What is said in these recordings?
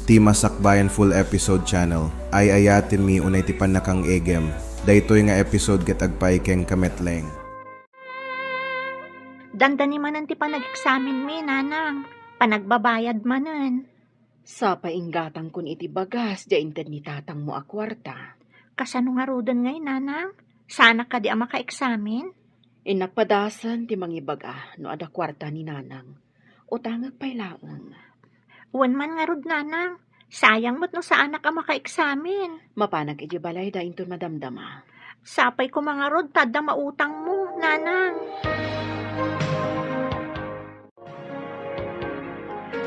Tima Sakbayan Full Episode Channel. Ay ayatin mi unay tipan na kang egem. Daytoy nga episode get agpay keng kametleng. Dandani manan ti panag-examine mi, nanang. Panagbabayad manan. Sa painggatang kun iti bagas, da inted ni tatang mo a kwarta. Kasano nga rudan ngay, nanang? Sana ka di maka-examine? Inakpadasan ti mangibaga no ada kwarta ni nanang. O tangag pay laeng. Uwan man nga rud, nanang. Sayang mo't no sa anak ka maka-examine. Mapanag iti balay da inton madamdama. Sapay ko mga rod, tada mautang mo, nanang.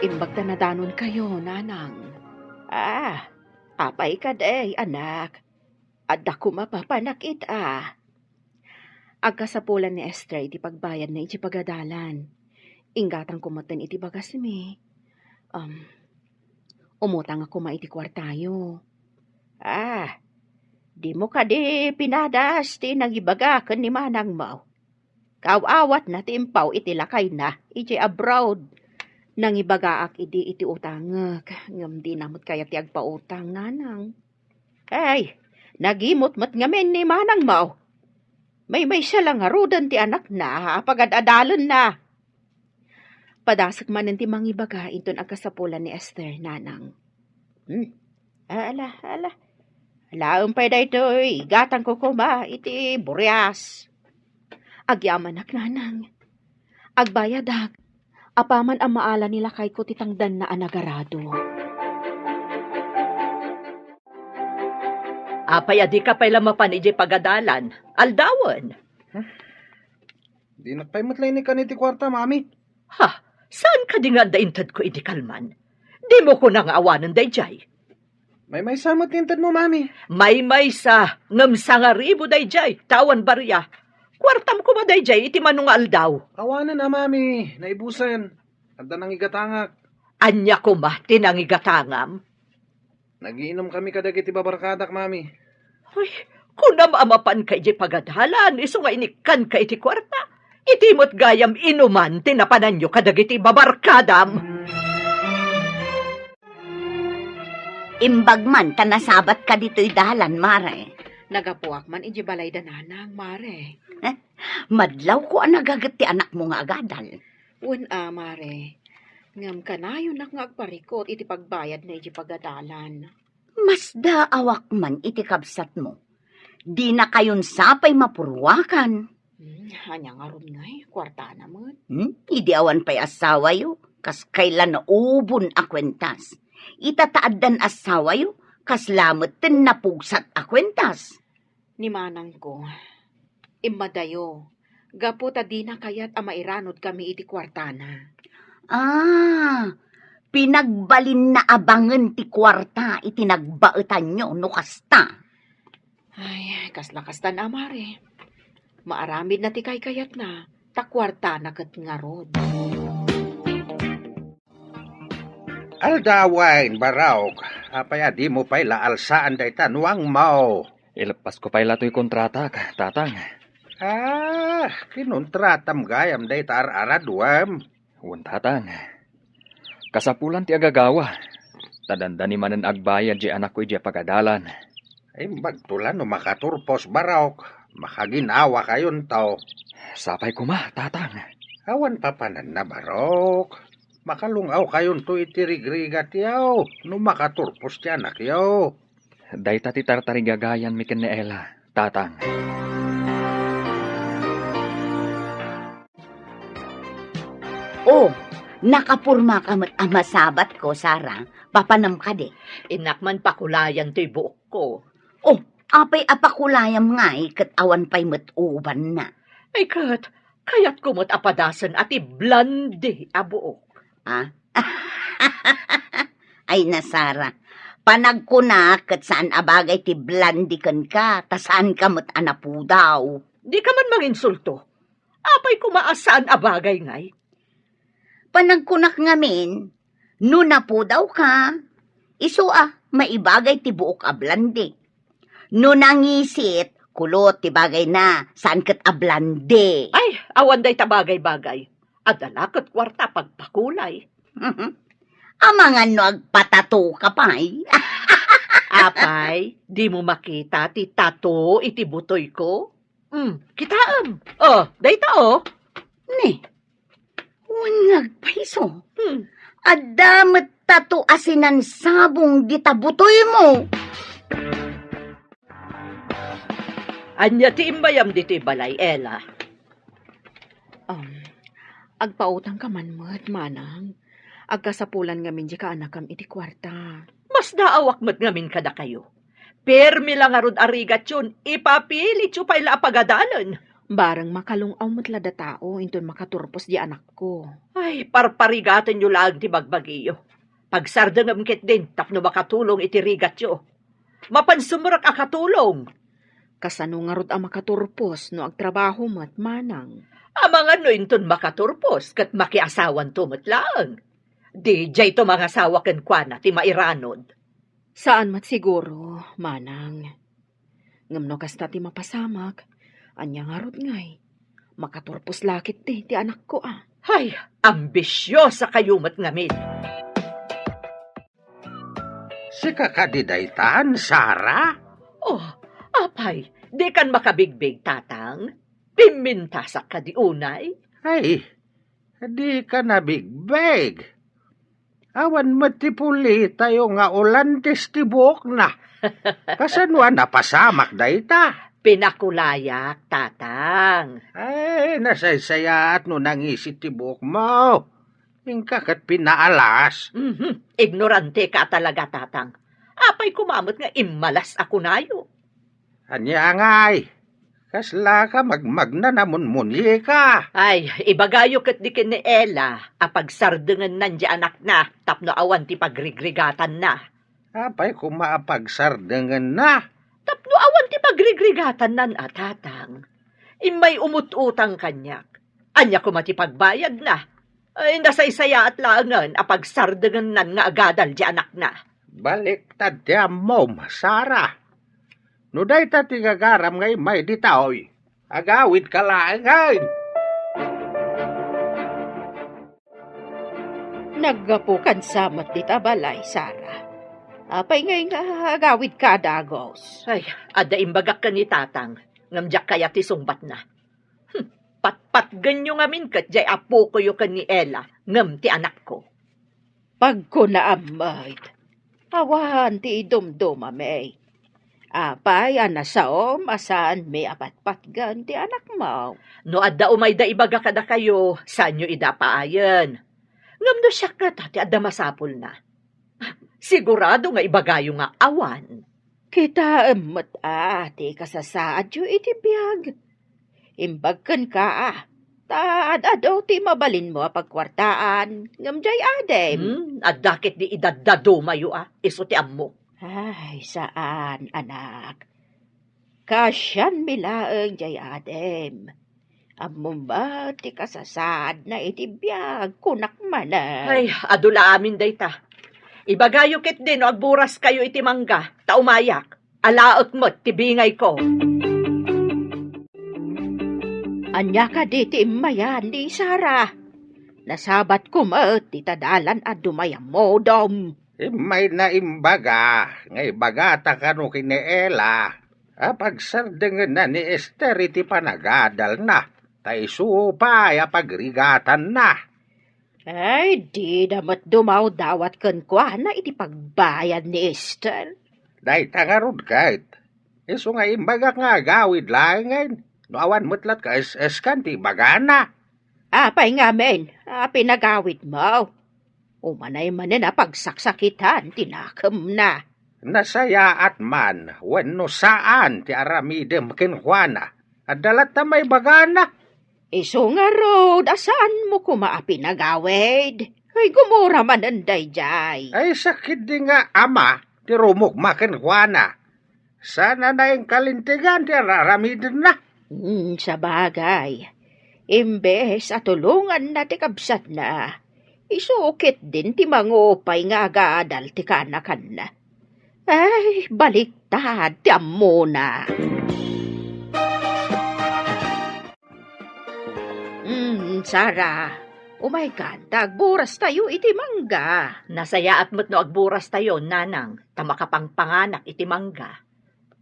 Imbagta na danon kayo, nanang. Apay ka day, anak. Adda ko mapapanakit Agkasapulan ni Esther iti pagbayad na iti pagadalan. Inggatang kumatan iti bagas mi. Umutang ako maiti kwartayo. Di mo ka di pinadas ti nangibagakan ni manang mo. Kawawat na ti impaw iti lakay na iti abroad. Nangibagaak iti utangak. Ngam di namot kaya ti agpautang, nanang. Nagimot-mat ngamin ni manang mo. May siya lang harudan ti anak na, pagad-adalan na. Padasak man ti mangibaga inton agkasapulan ni Esther, nanang. Umpay da ito'y gatang ko kuma iti buryas. Agyaman ak, nanang. Agbayadag. Apaman ang maala nila kay ko titangdan na anagarado. Apay adi ka pa'y lamapan iji pagadalan. Aldawan. Di nakpaymatlay ni kaniti kwarta, mami. Saan ka di nga daintad ko iti kalman? Di mo ko nang awanan dayjay. May samot tintad mo, mami. May sa ngam sangaribo dayjay. Tawan barya. Kwartam ko ba dayjay iti manunga aldaw. Awanan na, mami. Naibusan. Adda nang igatangak. Anya ko ba tinangigatangam? Nagiinom kami kadagiti babarkadak, mami. Uy, kung amapan ka iti pagadalan, iso nga inikan ka iti kwarta. Itimot gayam inuman, tinapanan nyo kadagiti babarkadam. Imbagman, tanasabat ka dito'y dalan, mare. Nagapuak man iti balay da nanang, mare. Madlaw ko ang nagagat ti anak mo nga agadal. Mare. Ngam kanayon nak nga agparikot iti pagbayad na iti pagadalan. Mas daawak man iti kabsat mo. Di na kayon sapay mapurwakan. Hanya nga ron ngay, kwarta naman. Idi awan pa'y asawa yo, kas kailan na ubon a kwentas. Itataadan asawa yo, kas lamutin na pugsat a kwentas. Ni manang ko, imadayo, gaputa di na kayat amairanod kami iti kwarta na. Pinagbalin na abangan ti kwarta, itinagbaetan nyo, no kasta. Kasla-kastan amare. Maaramid na ti kayat na, takwarta na kat nga rod. Aldawain, Baraok. Apaya di mo pa'y laalsaan day tanwang mo. Ilapas ko pa'y lato'y kontrata ka, tatang. Kinontratam gayam day tar-araduam. Uwan, tatang. Kasapulan ti agagawa. Tadandani manan agbayad di anak ko iti pagadalan. Ay magtulan no makaturpos, Baraok. Makaginawa kayon tao. Sapay ko ma, tatang. Awan papanan na, Barok. Makalungaw kayon to itirigrigat yaw. No makaturpos ti anak yaw. Dayta ti tartarigagayan mi ken ni Ella, tatang. Nakapurma ka amasabat ko, Sara. Papanam ka de. Inakman pakulayan to'y buok ko. Apay apakulayam nga kat awan pa'y matuban na. Ay kayat kumot apadasan ati blande abuok. Ay na, Sara. Panagkuna kat saan abagay ti blandikan ka, ta saan ka mo't anapu daw. Di ka man manginsulto. Apay kumaasaan abagay ngay. Panagkunak ngamin, nuna po daw ka. Iso maibagay ti buok ablandi. Nunangisit, kulot ti bagay na, saan kat ablandi. Ay, awan day tabagay-bagay. Adala kat kwarta pagpakulay. Amangan no agpatato ka pa eh. Apay, di mo makita ti tato iti butoy ko? Kitaam. Oh, dayta oh. Ne, unag paiso. Hmm. Adamet tato asinan sabong ditabutoy mo. Anya ti imbayam dito'y balay, Ella. Agpautang ka man mo't manang. Agkasapulan ngamin di ka anakam iti kwarta. Mas naawak mo't ngamin kada kayo. Permi lang arod arigat yun, ipapilit yung paila apagadalan. Barang makalungaw mo't lada tao, inton makaturpos di anak ko. Ay, parparigatan nyo lang ti bagbagiyo. Pagsardangam kit din, tapno makatulong iti rigat yo. Mapansumurak akatulong. Kasano nga rod ang makaturpos no agtrabaho mo't manang. Amang ano inton makaturpos, kat makiasawan tumot lang. Di jay to mga asawa ken kwa ti mairanod. Saan mat siguro, manang? Ngamno kasta ti mapasamak, anya nga rod ngay. Makaturpos lakit ti anak ko ah. Ay, ambisyosa kayo mat ngamin. Si kakadidaytan, Sara? Oh, apay, di kan makabigbig tatang. Pimintasak ka di unay. Ay, di ka na bigbeg. Awan matipuli tayo nga ulantes ti buok na. Kasanwa napasamak dayta. Pinakulayak, tatang. Ay, nasaysaya at no nangisit ti buok mo. Ingkakat pinaalas. Ignorante ka talaga, tatang. Apay kumamot nga imalas ako nayo. Anya angay. Kasla ka magmagna namon munye ka. Ay, ibagayo kat di kin ni Ella, apagsardengan nandiya anak na, tapno awan ti pagrigrigatan na. Apay kumaapagsardengan na. Tapno awan ti pagrigrigatan nan atatang. Imay umututang kanyak. Anya ko matipagbayad na. Ay, nasaysaya at laangan, apagsardengan nan nga agadal di anak na. Balik tadya mo, Sara. No day ta ti gagaram ngay may ditaoy. Agawid ka lang ngay. Naggapukan sa mat di tabalay, Sara. Apay ngay nga agawid ka dagos. Ay, ada imbagak ka ni tatang, ngamjak kaya ti sungbat na. Pat ganyo ngamin kat jay apo ko yo kan ni Ella, ngam ti anak ko. Pag ko naamay, awan ti idumdum amay. Apay, anasaom, asaan may apatpatgan ti anak mo. No adda umay da ibaga kada kayo, saan nyo idapaayan? Ngam no siya ka ti adda masapul na. Sigurado nga ibagayo nga awan. Kita emot ti kasasaad yu iti biyag. Imbagkan ka taad-adaw ti mabalin mo pagkwartaan, ngam jay adem. Adakit di idadado mayo iso ti ammo. Ay, saan, anak? Kasyan milaeng jay adem. Among ba ti kasasad na itibiyag kunak mana? Ay, adula amin dayta. Ibagayo kit din o agburas kayo iti mangga, taumayak. Alaot mo't tibingay ko. Anya ka di ti imayan di Sara. Nasabat ko mo't ti tadalan at dumayang modom. May na imbaga, ngay bagata ka no kineela. Pagsardengan na ni Esther iti panagadal na, tay supay pagrigatan na. Ay, di damat dumaw dawat kan kwa na iti pagbayad ni Esther. Day tangarod kahit. Iso nga imbaga nga gawid lang ngayon. No awan mutlat ka es-eskan ti bagana. Apay nga men, pinagawid mo. Umanay manen pagsaksakitan, tinakam na. Nasaya at man, wenno saan ti aramidem ken Juana. Adalat na may bagana. Iso nga rod, asaan mo kumaapi nagawid? Ay, gumura man anday jay. Ay sakit di nga ama, ti rumukma ken Juana. Sana na yung kalintigan ti aramidem na. Sa bagay, imbes at tulungan na ti kabsat na, isukit din ti mangupay nga agadal ti kanakan na. Ay, baliktad ti ammo na. Sara, Umay ka, dagburas tayo iti mangga. Nasayaat mo't no agburas tayo, nanang, tamakapang panganak iti mangga.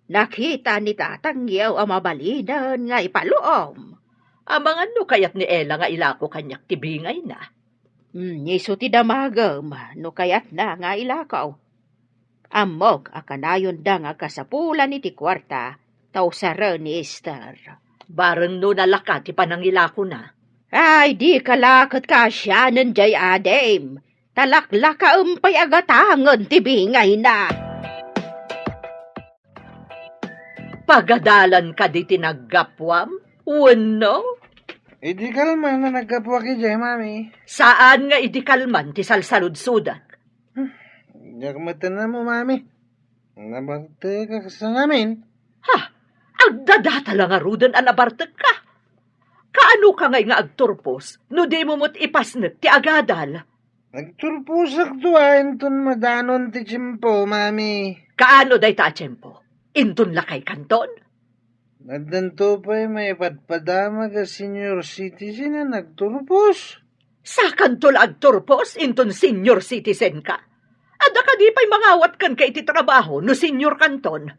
Nakita ni tatang yaw ang mabalinan nga ipaluom. Amangan no kayat ni Ella nga ilako kanyak tibingay na. Iso ti damagam, no kayat na nga ilakaw. Amog akanayon da nga kasapulan iti kwarta, tau sara ni Esther. Bareng no nalakat ti panangilako na. Ay, di kalakot ka siya nandiay adem. Talaklaka umpay agatangan tibingay na. Pagadalan ka di tinagapwam? Wano? Di kalman na nagkapwa ki Jay, mami. Saan nga idikalman ti salsalud-sudak? Diyak matanan mo, mami. Nabarte ka sa namin. Ha? Agdadata lang nga rudan anabartag ka. Kaano ka ngay nga agturpos, no di mo mo't ipasnet ti agadal? Nagturpusak tuwain ton madanon ti Chimpo, mami. Kaano day ta tiyempo? Intun lakay kanton? Nadanto pa'y may patpadama ka senior citizen na nagturpos. Sa kanto la agturpos, intun senior citizen ka? Ada ka di pa'y mangawat kan ka iti trabaho no senior kanton?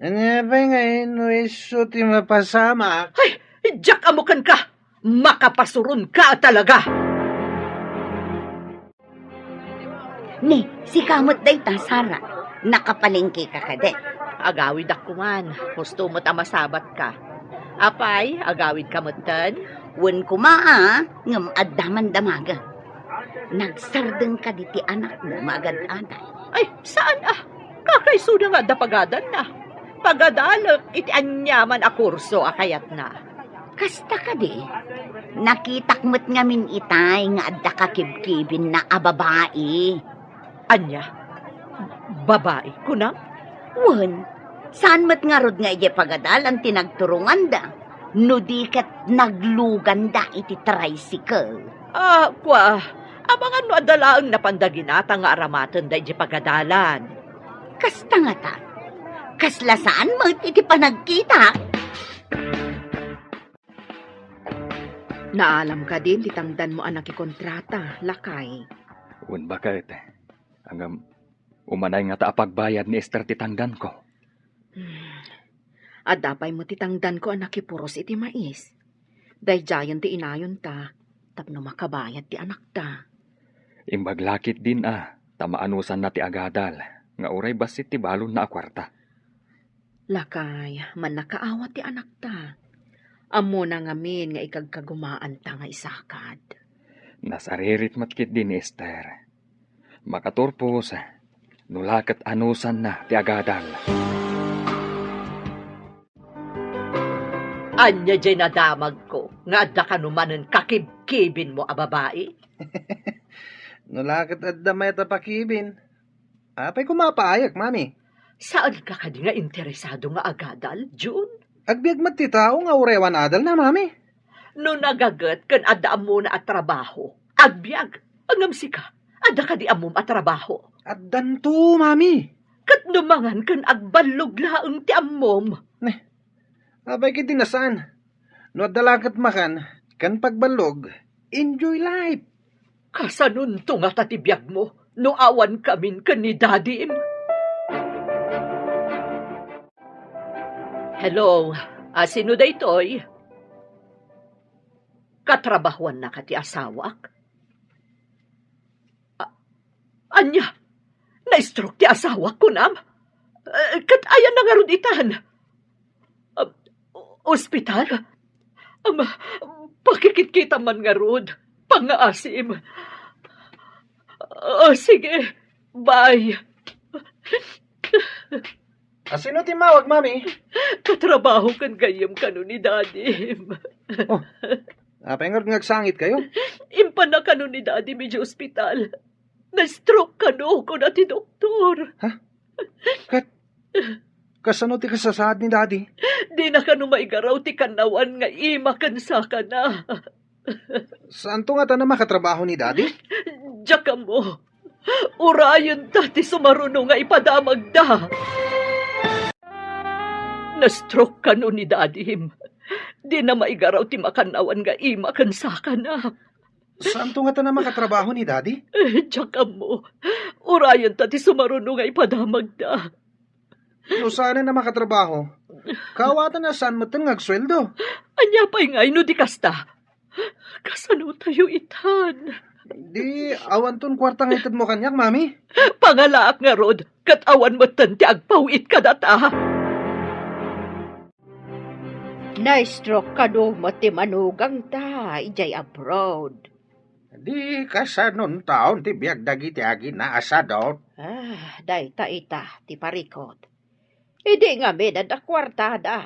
Ano pa'y ngayon no iso ti mapasama? Ay, Jack amukan ka! Makapasurun ka talaga! Ni, si kamot day ta, Sara. Nakapalingki ka kade. Agawid ako man, gusto mo tamasabat ka. Apay, agawid ka mutan? Wen kumaa, ngam addaman damaga. Nagsardeng ka diti anak mo, magad-aday. Ay, saan Kakaisuda nga dapagadan na. Pagadalak, iti anyaman a kurso akayat na. Kasta ka di. Nakitak mo't ngamin itay nga adda ka kibkibin na ababae. Anya? Babae ko na? Wen, saan mo't nga rod nga ije pagadalan tinagturungan da? No di kat naglugan da iti tricycle. Abangan no adalaang napandaginata nga aramatan da ije pagadalan. Kasta nga ta. Kasla saan mo't iti panagkita? Naalam ka din, titangdan mo anak ikontrata, lakay. Un bakit? Hanggang umanay nga taapagbayad ni Esther titangdan ko. Adapay mo titangdan ko anak ipuros iti mais. Dayjayan ti inayon ta, tapno makabayad ti anak ta. Imbaglakit din tamaanusan na ti agadal, nga uray basit ti balon na akwarta. Lakay, man nakaawat ti anak ta. Amo na ngamin nga ikagkagumaan ta nga isakad. Nasaririt matkit din ni Esther. Makaturpos, nulakat anusan na ti agadal. Anya dyan nadamag ko, nga adda ka numanan kakibkibin mo a babae? Nulakat at damay tapakibin. Apay kumapaayak, mami. Saan ka kadi nga interesado nga agadal, June? Agbiag matitao nga urewan adal na, mami. No nagagat kan adda mo na at trabaho, agbyag, angamsi ka, adda ka di amom at trabaho. At danto, mami. Kat numangan kan agbalog laang ti amom. Abay kiti nasaan. No adalakat makan, kan pagbalog, enjoy life. Kasanun to nga tatibiyag mo, no awan kamin kan ni Dadim. Hello, sino da ito'y? Katrabahuan na ka ti asawak? Anya, na-stroke ti asawak ko nam? Kat ayan na nga ruditan. Ospital? Pakikit-kita man nga rod. Pangaasim. Sige, bye. Sino timawag, mami? Katrabaho kan gayam kanu ni Dadim. Apay nga ngagsangit kayo? Impa na kanu ni Dadim medyo ospital. Na-stroke kanu ko na ti doktor. Kasano ti kasasaad ni daddy? Di na kanu maigaraw ti kanawan nga ima kansa ka na. Saan to nga ta na makatrabaho ni daddy? Diyak mo. Urayan ta ti sumaruno nga ipadamag da. Na-stroke ka ni Dadim. Di na maigaraw ti makanawan nga ima kansa ka na. Saan to nga ta na makatrabaho ni Daddy? Tsaka mo, urayan ta ti sumarunong ay padamag da. No sana na makatrabaho. Kawatan na saan mo ngagsweldo. Anya pa'y ngay no di kasta. Kasano tayo itan? Di, awan ton kwarta nga itad mo kanyak, Mami. Pangalaak nga rod, katawan mo tanti agpawit ka data. Na-stroke ka do mati manugang ta, ijay abroad. Di kasanon taon ti biag dagiti agi na asadot. Day ta ita, ti parikot. Idi nga da kwartada.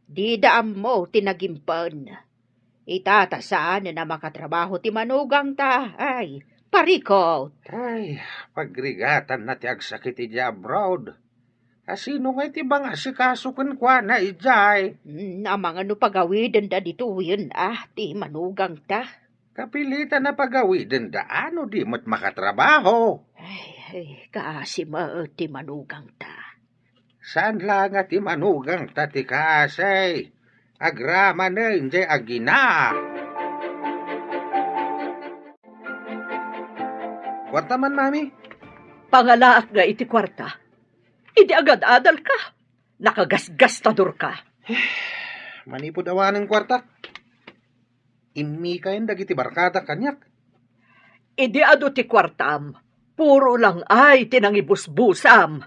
Di daam mo tinagimpan. Itata saan na makatrabaho ti manugang ta, ay, parikot. Ay, pagrigatan na ti agsakit iti abroad. Asino nga iti bang asikasukan kwa na ijay? Amang ano pagawidin da dito yun, ti manugang ta. Kapilitan na pagawidin da ano di mo't makatrabaho. Ay, kaasima ti manugang ta. Saan lang at imanugang tati kasay? Agrama na hindi agina. Kwarta man, Mami. Pangalaak nga iti kwarta. Idi agad-adal ka. Nakagasgastador ka. Manipod awan ng kwarta. Imi kayan dagiti barkada kanyak. Idi ado ti kwartam. Puro lang ay tinangibusbusam.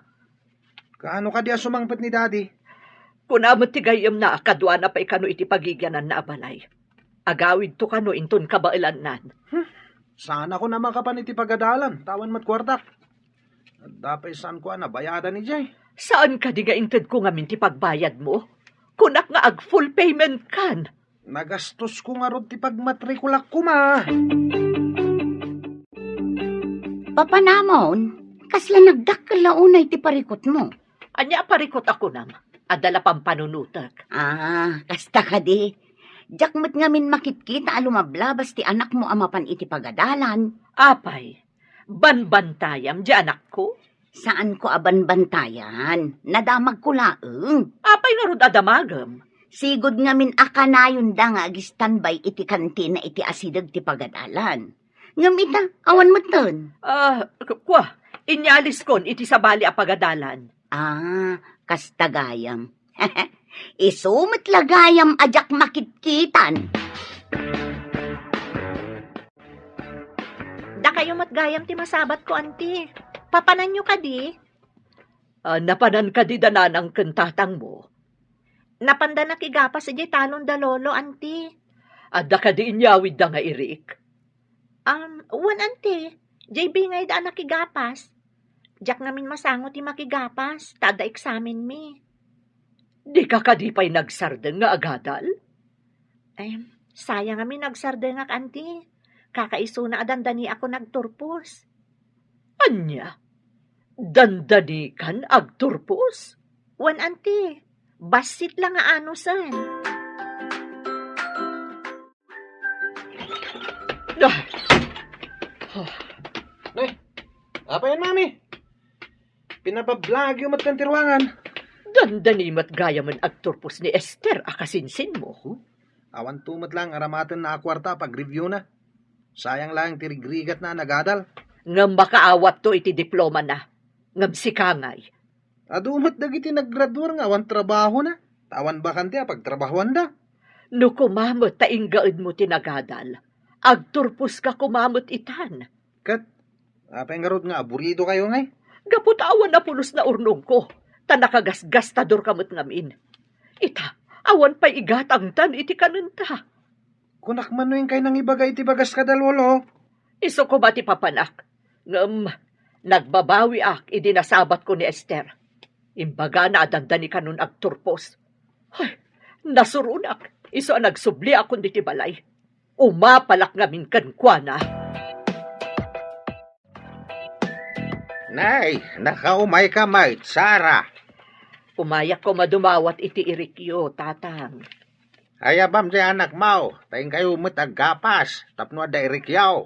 Kaano ka di sumangpet ni Daddy? Kunamot ti gayam na kadwa na pa ikano iti pagigyanan na abalay. Agawid to kano inton kabailan nan. Sana ko naman kapan iti pagadalan. Tawan mat kwarta. Dapay saan ko bayadan ni Jay. Saan ka di nga inted ko nga minti pagbayad mo? Kunak nga ag full payment kan. Nagastos ko nga rod ti pagmatrikulak ko, Ma. Papanamon, kasla nagdakkel launay ti parikot mo. Anya parikot ako nam. Adala pang panunutak. Kasta ka di. Diyak mo't ngamin makitkita alumablabas ti anak mo amapan iti pagadalan. Apay, banbantayam di anak ko. Saan ko abanbantayan? Nadamag ko laeng. Apay nga rod adamagam. Sigod ngamin akanayon da nga agistanbay iti kantina iti asidag ti pagadalan. Ngamita, awan mo ton. Kwa, inyalis kon iti sabali a pagadalan. Kastagayam. Isumit lagayam ajak makitkitan. Da kayo matgayam ti masabat ko, auntie. Papanan nyo ka di? Napanan ka di dananang kentatang mo. Napanda na kigapas di talon da lolo, auntie. Adda ka di inyawid da nga irik. Wan auntie. JB ngay da nakigapas. Diyak namin masangot ti makigapas. Tada eksamen mi. Di ka kadipay nagsardeng nga agadal? Sayang kami nagsardeng ak, auntie. Kakaiso na adandani ako nagturpos. Anya? Dandani kan agturpos? Wan auntie. Basit lang nga ano san. Apa yan, Mami? Pinapablog yung matkantirwangan. Dandani mat gaya man agturpos ni Esther akasinsin mo. Awan tumat lang aramatan na akwarta pag-review na. Sayang lang tirigrigat na nagadal. Ngam makaawat to iti diploma na. Ngam sikangay. Adumat dagiti naggraduar nga awan trabaho na. Tawan bakante pagtrabahuan da. No kumamot tainggaid mo tinagadal. Agturpos ka kumamot itan. Kat, apay nga rod nga aburido kayo ngay. Gaputawan na pulos na urnong ko. Tanakagasgastador kamot ngamin. Ita, awan pa'y igatang tan iti kanunta. Kunak man yung kay nang ibagay iti bagas kadalwolo. Iso ko ba ti papanak? Ngam, nagbabawi ak idinasabat ko ni Esther. Imbaga na adandani kanun agturpos. Ay, nasurunak. Iso ang nagsubli akong di balay. Umapalak ngamin kankwana. Nay, nakaumay ka, mait, Sara. Umayak ko madumawat iti irikyo, tatang. Ayabam di anak mau, taing kayo mo't aggapas, tapno da irikyaw.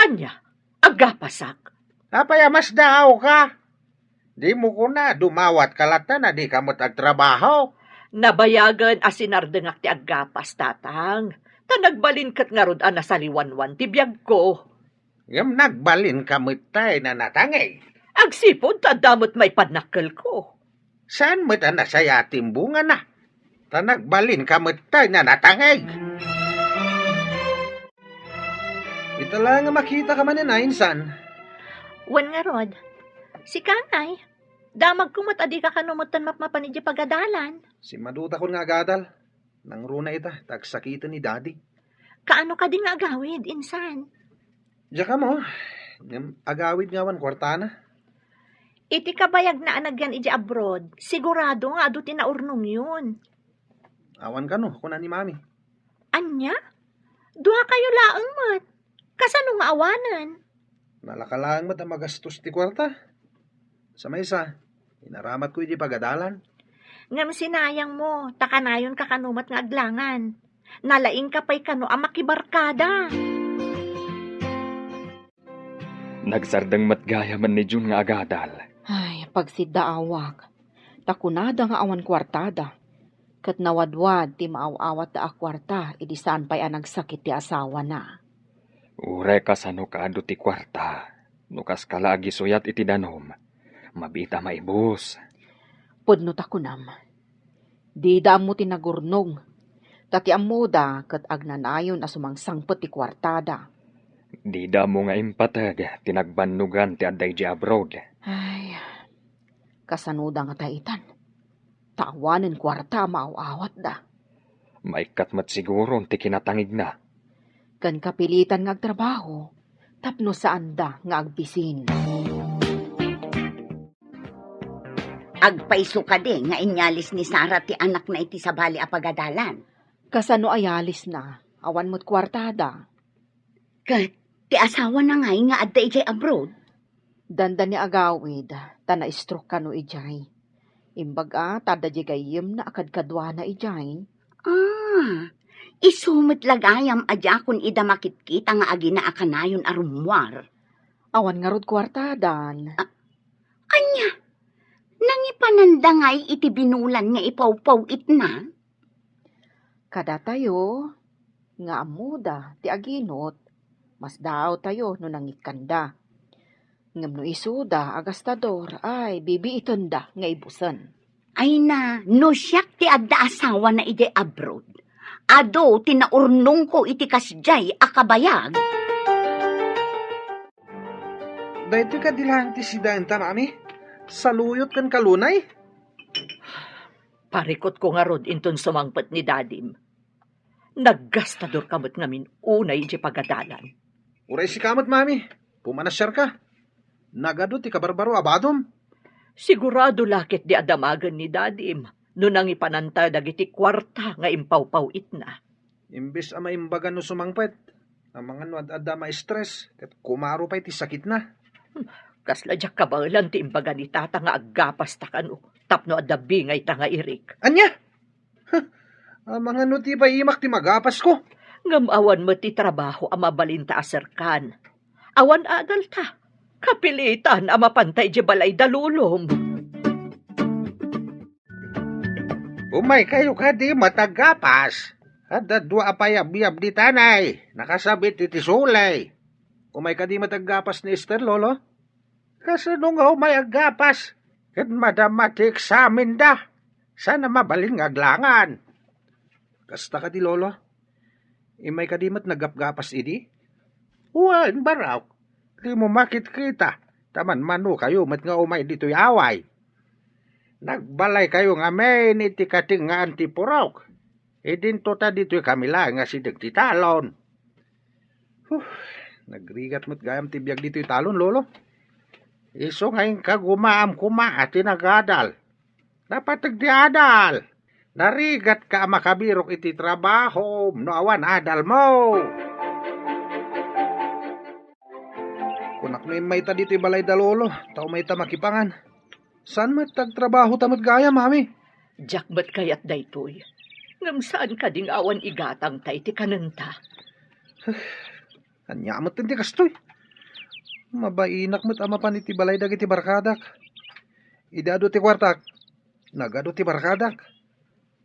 Anya, agapasak. Apaya mas daaw ka? Di mo ko na dumawat kalata na di ka mo't agtrabaho. Nabayagan asinardengak ti agapas, tatang. Ta nagbalin kat nga rod ana sa liwanwan ti biyag ko. Ngam nagbalin kamitay na natangay. Agsipod ta damot may panakkel ko. Saan mo't na saya timbunga na? Ta nagbalin kamitay na natangay. Itala nga makita ka man na insan. Wan nga rod. Si Kanay, damag kumot adi ka kanumutan mapmapanidya pagadalan. Si maduta ko nga agadal. Nang runa ita, tagsakitan ni daddy. Kaano ka din nga agawid, insan? Diya ka mo, agawid nga wan kwartana. Iti kabayag na anagyan iti abroad, sigurado nga ado tinaurnong yun. Awan ka no, kuna ni mami. Anya? Duha kayo laang mat. Kasano nga awanan? Nalakalaan mo't ang magastos ti kwarta. Sa maysa, inaramat ko iti pagadalan. Ngam sinayang mo, takanayon ka kanumat nga aglangan. Nalaing ka pa'y kano ang makibarkada. Nagsardang matgaya man ni Jun nga agadal. Ay, pagsidaawak. Takunada nga awan kwartada. Kat nawadwad ti maaw-awat da akwarta, idisan pa'y nagsakit ti asawa na. Ure ka sa no kaado ti kwarta. Nukas kalagi suyat iti danom. Mabita maibus. Pudno takunam. Di da mo tinagurnong. Tati amuda kat agnanayon a sumangsangpot ti kwartada. Di da mo nga impatag, tinagbannugan ti aday di abroad. Ay, kasanuda nga taitan. Tawanin kwarta maaw-awat da. Maikat mat siguro ti kinatangig na. Kan kapilitan nga agtrabaho, tapno saan da nga agbisin. Agpaiso ka di nga inyalis ni Sara ti anak na iti sa bali a pagadalan. Kasano ayalis na, awan mo't kwartada. Kat ti asawa na nga adda ijay abroad. Danda ni agawid, tana-stroke ka no ijay. Imbaga, tada di gayim na akad-kadwa na ijay. Isumit lagayam adya kun ida makitkita nga agina akanayon arumwar. Awan nga rod kwartadan. Anya, nangipanandangay iti binulan nga ipaw-paw itna. Kada tayo, nga amuda, ti aginot, mas daw tayo no nangikanda. Ngam no isuda, agastador, ay bibi itonda nga ibusan. Ay na, no siyak ti adda asawa na ijay abroad. Ado, tinaurnong ko iti kasjay akabayag. Dahito ka dilanti si Danta, mami. Saluyot kan kalunay. Parikot ko nga rod inton sumangpet ni dadim. Naggastador kamot ngamin unay iti pagadalan. Uray si kamot, mami. Pumanasyar ka. Nagado ti kabarbaro abadom. Sigurado lakit di adamagan ni dadim. No nang ipananta dagiti kwarta nga impaw-paw itna. Imbes ama imbagan no sumangpet. Ang mga nuad-adda ma-stress. Kat kumaro pa iti sakit na. Kasla jak kabalan ti imbaga ni tata nga aggapas takano. Tapno addabi ngay ta nga irik. Anya? Ang mga nuti pa imak ti magapas ko. Ngamawan mo ti trabaho ang mabalinta aserkan. Awan adal ta. Kapilitan ang mapantay di balay dalulom. Umay kayo ka di matagapas. At dadwa apayab-yab di tanay. Nakasabit iti sulay. Umay ka di matagapas ni Esther, lolo? Kasano nga umay agapas? Kat madamati eksamin da. Sana mabaling aglangan. Kasta ka di, lolo? Imay ka di mat nagapgapas idi? Uwan baraw. Di mo makit-kita. Taman mano kayo mat nga umay dito yaway. Nagbalay kayo nga may niti kating nga antipuraw. E dinto ta dito kami lang nga sidag ti talon. Nagrigat mo't gayam tibiyag dito talon, lolo. Iso ngayon kagumaam kuma at tinagadal. Dapat agdiadal. Narigat ka makabirok iti trabaho. No awan adal mo. Kunak no may ta dito balay da, lolo. Tao may ta makipangan. Saan mat tagtrabaho tamot gaya, mami? Jak ba't kayat daytoy? Ngam saan ka ding awan igatang tay ti kananta? Anya mo't hindi kastoy. Mabainak mo't ama pa ni ti balay dagiti barkadak. Idado ti kwartak. Nagado ti barkadak.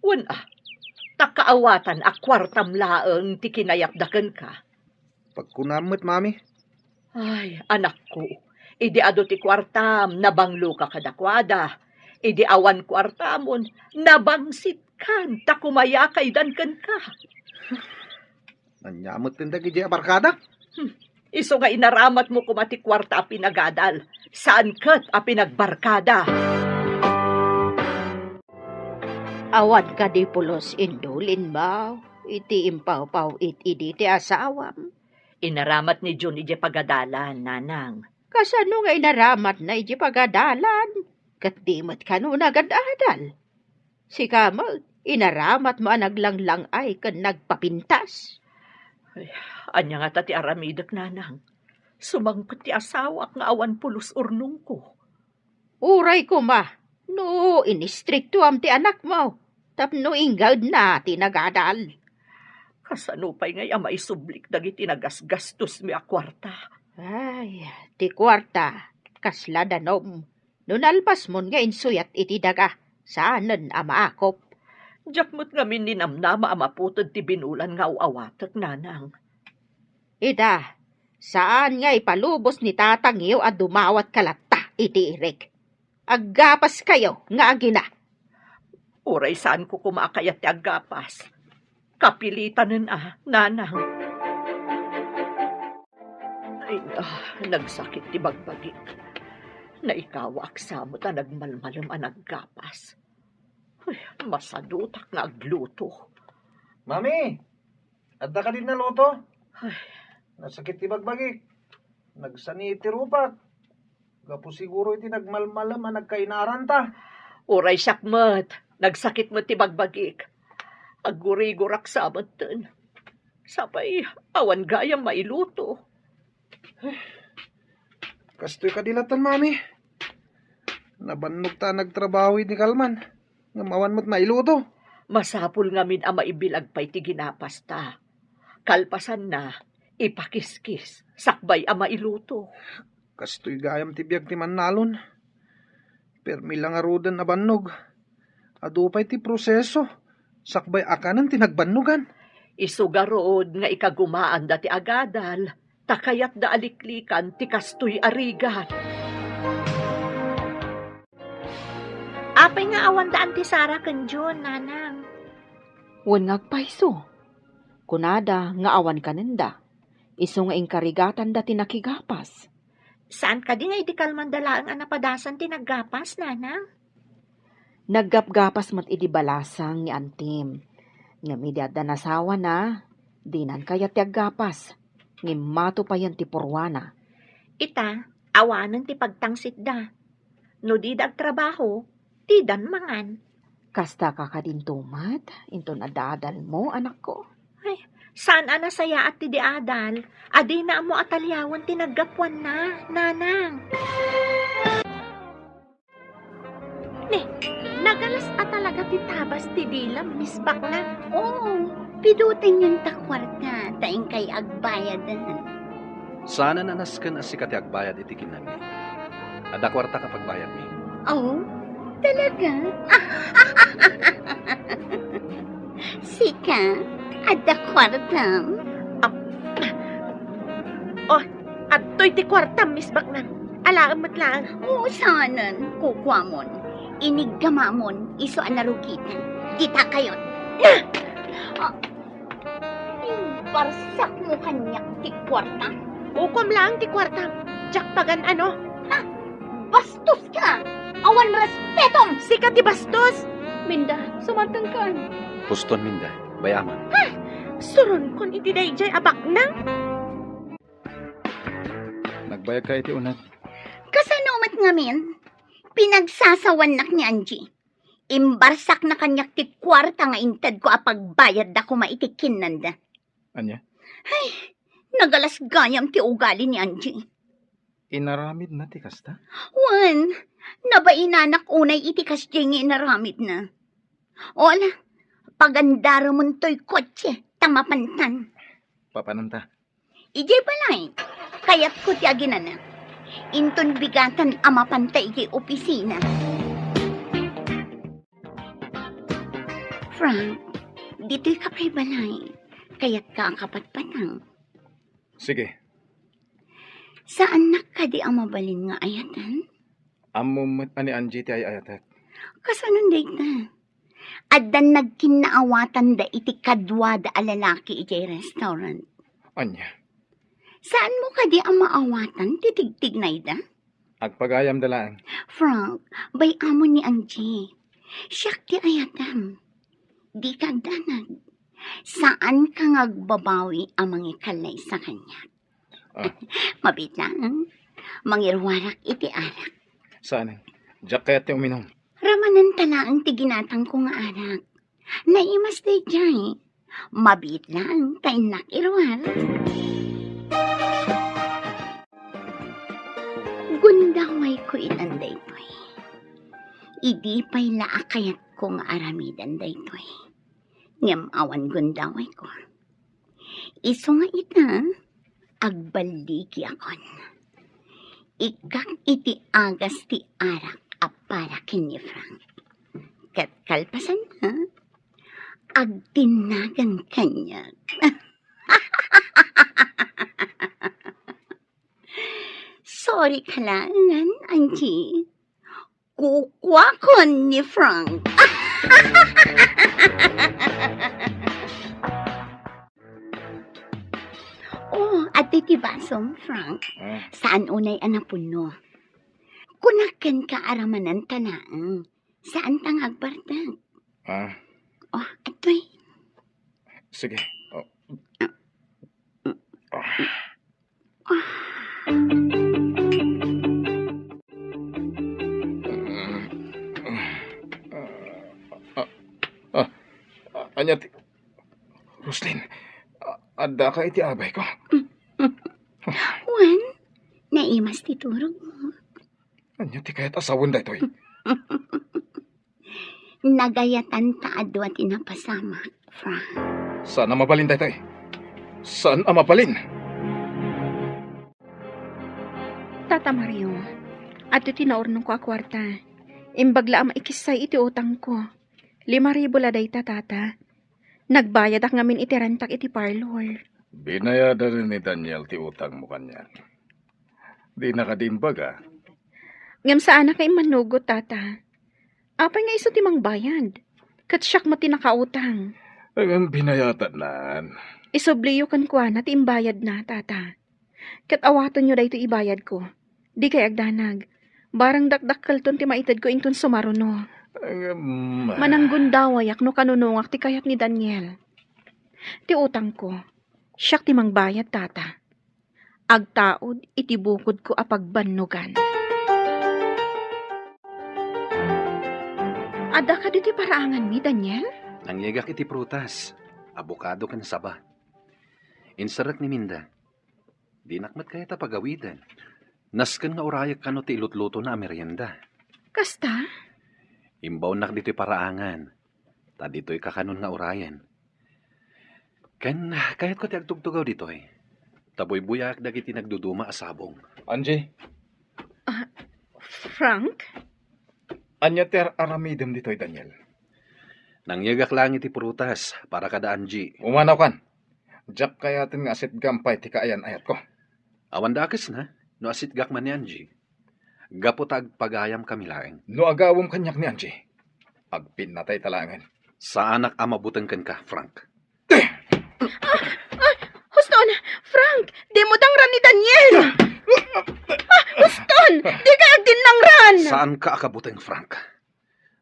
Wan ah. Takaawatan a kwartam laeng ti kinayapdaken ka. Pagkunamot, mami. Ay, anak ko, idi ado ti kwartam, nabanglo ka kadakwada. Idi awan kwartamon, nabangsit kan, takumaya kay danken ka. Nanyamot din dagi di barkada. Iso nga inaramat mo kumati kwarta a pinagadal. Saan kat a pinagbarkada? Awan ka di pulos indulin ba? Iti impaw-paw iti ti asawam. Inaramat ni Jun ije pagadalan, nanang. Kasano nga inaramat na iti pagadalan? Kat di mo't kano nagadadal. Si Kamal, inaramat mo naglanglang ay kan nagpapintas. Anya nga tati aramidak, nanang. Sumangkot ti asawa nga awan pulos urnong ko. Uray ko ma, no inistrikto am ti anak mo. Tapno ingad na ti nagadal. Kasano pa'y ngay ama isublik dagiti nagasgastos mi a kwarta. Ay, ti kwarta, kasla danom. Nunalpas mon nga insuyat iti daga, saanen ama akop. Diyak mo't ngamin ninamnama ama putod ti binulan nga uawatak, nanang. Ida, saan nga ipalubos ni tatang iyo at dumawat kalata iti irik? Aggapas kayo nga agina. Uray saan ko kumakayat ti aggapas. Kapilitan nanang. Ay, nagsakit ti bagbagik. Naikawa aksamot a nagmalmalam a naggapas. Ay, masadutak nga agluto. Mami, adda ka din na luto. Ay, Nasakit ti bagbagik. Nagsani iti rupak. Gapo siguro iti nagmalmalam a nagkainaran ta. uray sakmet. Nagsakit mo ti bagbagik. Agurigurak samot ten. Sapay, awan gayam mailuto. Kastoy kadilatan, mami. Nabannog ta nagtrabaho ni Kalman. Ngamawan mo't mailuto. Masapul ngamin ang maibilag pa'y ti ginapas ta. Kalpasan na, ipakiskis, sakbay ang mailuto. Kastoy gayam ti biag ti Manalon. Permi lang arudan na bannog. Adupay ti proseso. Sakbay akanan tinagbannugan. Isugarod nga ikagumaan da ti agadal, takayat da aliklikan ti kastoy arigan. Apay nga awan daan ti Sara ken John, nanang. Wan ngagpaiso. Kunada nga awan kanenda. Iso nga inkarigatan da tinakigapas. Saan ka di nga iti kalmandala ang anapadasan ti naggapas, nanang? Naggapgapas mat idi balasang ni Antim. Nga midyada nasawa na, dinan kaya ti aggapas. Ngimato pa yan ti purwana. Ita, awanan ti pagtangsit da. No di trabaho, ti dan mangan. Kasta ka kadin tumat, into nadadal mo, anak ko. Ay, saan anasaya at ti di adal? Adi na mo atalyawan ti naggapuan na, nanang. Ne, nagalas at talaga ti tabas ti dilam, Miss Bakla. Oo, pidutin yung takwarta, taing kay agbayadan. Sana nanaskan as sikat agbayad iti kinami. Ada kwarta kapag bayad mi. Oh, talaga? Sika, ada kwartam. At to'y ti kwartam, Miss Bakla. Alaan mo't lang. Oo, sanan, kukwamon. Iniggamamon, iso anarugitan. Dita kayon. Yung barsak mo kanyak ti kwarta. Ukom lang ti kwartam. Jack pagan ano? Bastos ka! Awan respetom! Sikat ti bastos. Minda, sumantang ka. Huston minda, bayaman. Suron kon iti dayjay abak na. Nagbayag ka iti unat. Kasanumat ngamin, pinagsasawan nak ni Angie. Imbarsak na kanyak ti kwarta nga intad ko apagbayad da ko maitikin nanda. Anya? Nagalas gayam ti ugali ni Angie. Inaramid na ti kasta? Wan, nabainanak unay iti kasjay nga inaramid na. Ola, pagandara mo to'y kotse, tamapantan. Papananta. Ijay balay, kayat ko ti aginana. Inton bigatan amapantay kay opisina. Frank, Dito'y kapay balay. Kaya't ka ang kapatpatang. Sige, Saan nakadi ang mabalin nga ayatan? amo ani Angie ti ay ayatek. Kasanon dayta? Addan nagkinaawatan da iti kadwa da alalaki iti restaurant. Anya, Saan mo kadi ang maawatan? Titigtig na ida? agpagayam dalaan. Frank, bay amo ni Angie. Siyak ti ayatam. Di ka agdanag. Saan ka ngagbabawi ang mga kalay sa kanya? Ah. Mabitlang, mangirwarak iti arak. Saan? Jacket ti uminom. Ramanan talaang tiginatang ko nga arak. Naimas day jay. Mabitlang, kainak irwar. Gundaway ko itanday to'y. Idi pa'y laakayat ko nga aramidan day to'y. Ngam awan gundaway ko. Iso nga ita, agbaligi akon. Ikak iti agas ti arak apara kini Frank. Kat kalpasan na, agtinagan kanya. Sorry kalangan, Angie. Kukwakon ni Frank. Oh, at titibasom, Frank. Saan unay anapuno? Kunakan ka aramanan tanaang. Saan tang agbartag? Oh, atoy. Sige. Oh. Anya ti... Roslyn, adda ka iti abay ko. Juan, naimas ti turog mo. Anya ti kayat asawan da ito'y. Nagayatan taadwa tinapasama, Frank. Saan ang mabalin da ito'y? Saan ang mabalin? Tata Mario, ato tinaurnong ko a kwarta. Imbagla ang maikisay iti utang ko. 5,000 laday tata. Nagbayad ak ngamin iti rentak iti parlor. Binayada rin ni Daniel ti utang mo kanyan. Di nakadimbaga. Ngam sa anak kay manugot, tata. Apay nga iso timang bayad. Kat siyak mo tinakautang. Ang binayatan nan. Isobliyo kan kwa na timbayad na, tata. Kat awatan nyo da ito ibayad ko. Di kay agdanag. Barang dakdakkel ton ti maitad ko ington sumaruno. Mananggun dawayak no kanunungak ti kayat ni Daniel. Ti utang ko, siyak ti mangbayad, tata. Agtaod iti bukod ko apagbannugan. Ada ka diti paraangan mi, Daniel? Nangyagak iti prutas. Abokado kan saba. Insarak ni Minda. Dinakmat kaya ta pagawidan. Nasken nga urayak kano ti ilutluto na merienda. Kasta? Imbaw nak dito'y paraangan. Ta dito'y kakanon nga urayan. Kan kahit ko ti agtugtugaw dito'y. Taboy buyak dagiti nagduduma asabong. Angie, Frank? anya ter aramidem dito'y Daniel. Nangyagak lang iti prutas para kada Angie. Umanaw kan. Jack kayatin nga asit gampay ti kaayan ayat ko. Awan dakes na. No asit gak man ni Angie. Gapotag pagayam kami laeng. No agawom kanyak ni Angie. Agpinatay talangan. Sa anak amabuteng kan ka, Frank. Huston! Frank! Di mo tangran ni Daniel! Huston! Di ka agdinangran! Saan ka akabuteng, Frank?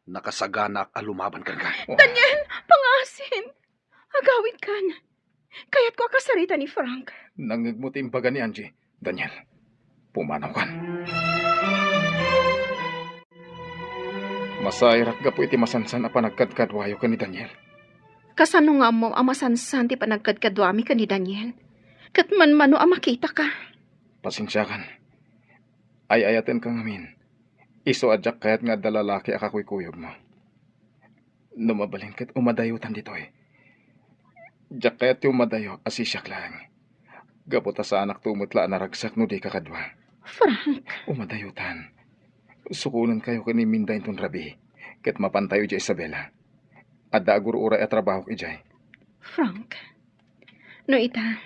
Nakasaganak alumaban kan ka. Daniel! Pangasin! Agawid kan. Kaya't ko akasarita ni Frank. Nangigmutim baga ni Angie. Daniel, pumanaw kan. Masairak gapo iti masansan a panagkadkadwayo ka ni Daniel. Kasano nga mo ang masansan ti panagkadkadwami ka ni Daniel? Kat man-mano ang makita ka. Pasensya kan. Ay ayaten kang amin. Iso adyak kayat nga dalalaki akakuykuyog mo. Numabalin kat umadayutan dito eh. Diyak kayat ti umadayo asisyak lang. Gapota sa anak tumutla na ragsak no di kakadwa. Frank. Umadayutan. Sukunan kayo kani Minda inton rabi. Ket mapantayo di Isabela. Adda agur uray at trabaho ijay. Frank, no ita,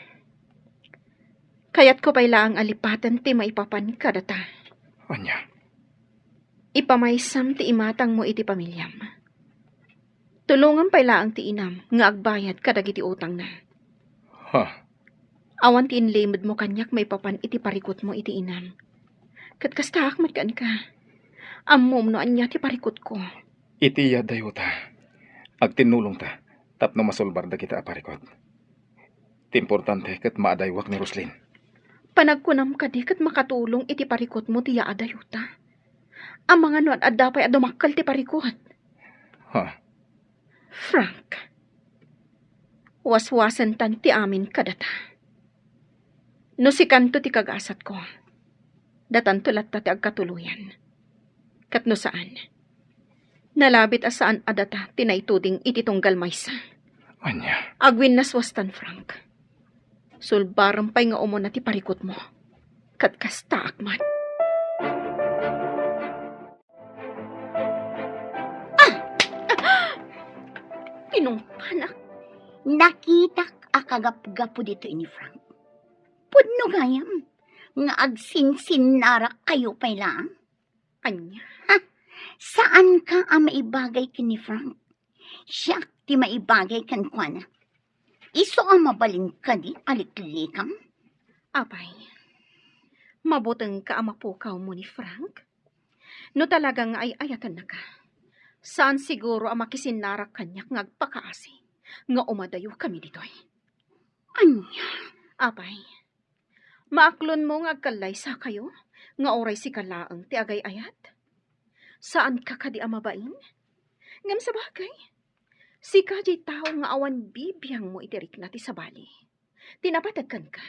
kayat ko pala ang alipatan ti maipapan kadata. Anya, Ipamaysam ti imatang mo iti pamilyam. Tulungan pala ang ti inam nga agbayad kadagiti utang na. ha, Awan ti inlimod mo kanyak may papan iti parikot mo iti inam. Kat kastak matkaan ka. Ammom no anya ti parikot ko. itiya dayuta. Agtinulong ta, tapno masulbar da kita aparikot. Ti importante kat maadaywak ni Roslyn. Panagkunam ka di kat makatulong iti parikot mo ti yaadayuta. Ang mga nuan at dapay adumakal ti parikot. Ha, Frank, waswasan tan ti amin kadata. No si kanto ti kagasat ko, datan tulat ta ti agkatuluyan. Kat no saan, nalabit asaan adata tinaituding iti tunggal maysa. anya, Agwin naswastan, Frank. Sulbarang pay nga umon na ti parikot mo. Kat kasta akmat. Pinungpanak. Nakitak akagap-gapo dito ini Frank. Pudno gayam. Nga agsinsin narak kayo pay lang. Anya. Saan ka ang maibagay kini Frank? Siya ti maibagay kan kwana. Iso ang mabalin ka di aliklikam. Apay. Mabuteng ka ang mapukaw mo ni Frank? No talagang ay ayatan na ka. Saan siguro ang makisinarak kanyak ngagpakaasi nga umadayo kami ditoy? Anya? Apay. Maaklon mo ngagkalaysa kayo nga oray si kalaang ti agay ayat? Saan ka kadi amabain? Ngam sa bagay. Si kajay tao nga awan bibiyang mo itirik na ti sabali. Tinapatagkan ka.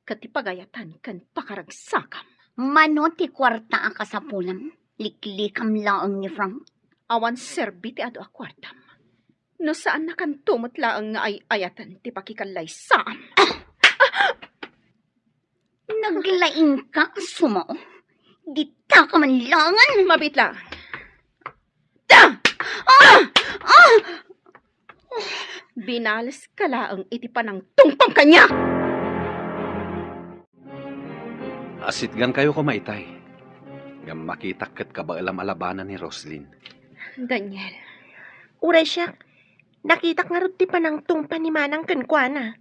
Katipagayatan kan pakaragsakam. Mano ti kwarta ang kasapulam? Liklikam laang ni Frank. Awan serbi ti ado a kwartam. No saan na kan tumot laang nga ay ayatan ti pakikalaysam. Naglaing ka, sumo. Dita ka man langan. Mabit lang. Binalas ka laang iti panang tungtong kanya. Asitgan kayo kumaitay. Nga makitak kat kabaalam alabanan ni Roslyn. Daniel. Uray siya, nakita nga rin ti panangtong panimanang kankwana.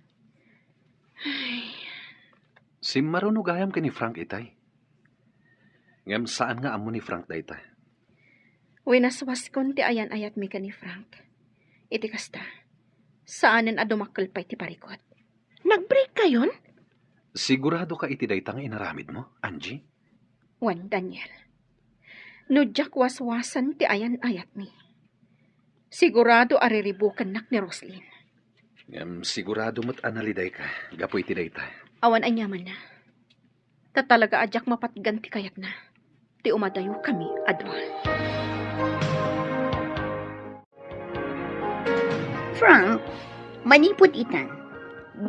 Si marunugayam ka ni Frank itay. Ngam saan nga amo ni Frank dayta? Winaswas kon ti ayan ayat mi ka ni Frank. Iti kasta. Saanen adumakkel pa'y ti parikot. Nag-break kayon? Sigurado ka iti dayta nga inaramid mo, Angie? Wan, Daniel. No jak waswasan ti ayan ayat mi. Sigurado ariribukan nak ni Roslyn. Ngam sigurado mo't analiday ka. Gapo iti dayta. Awan anyaman na. Tatalaga adyak mapatganti kayat na. Ti umadayo kami adwa. Frank, manipod itan.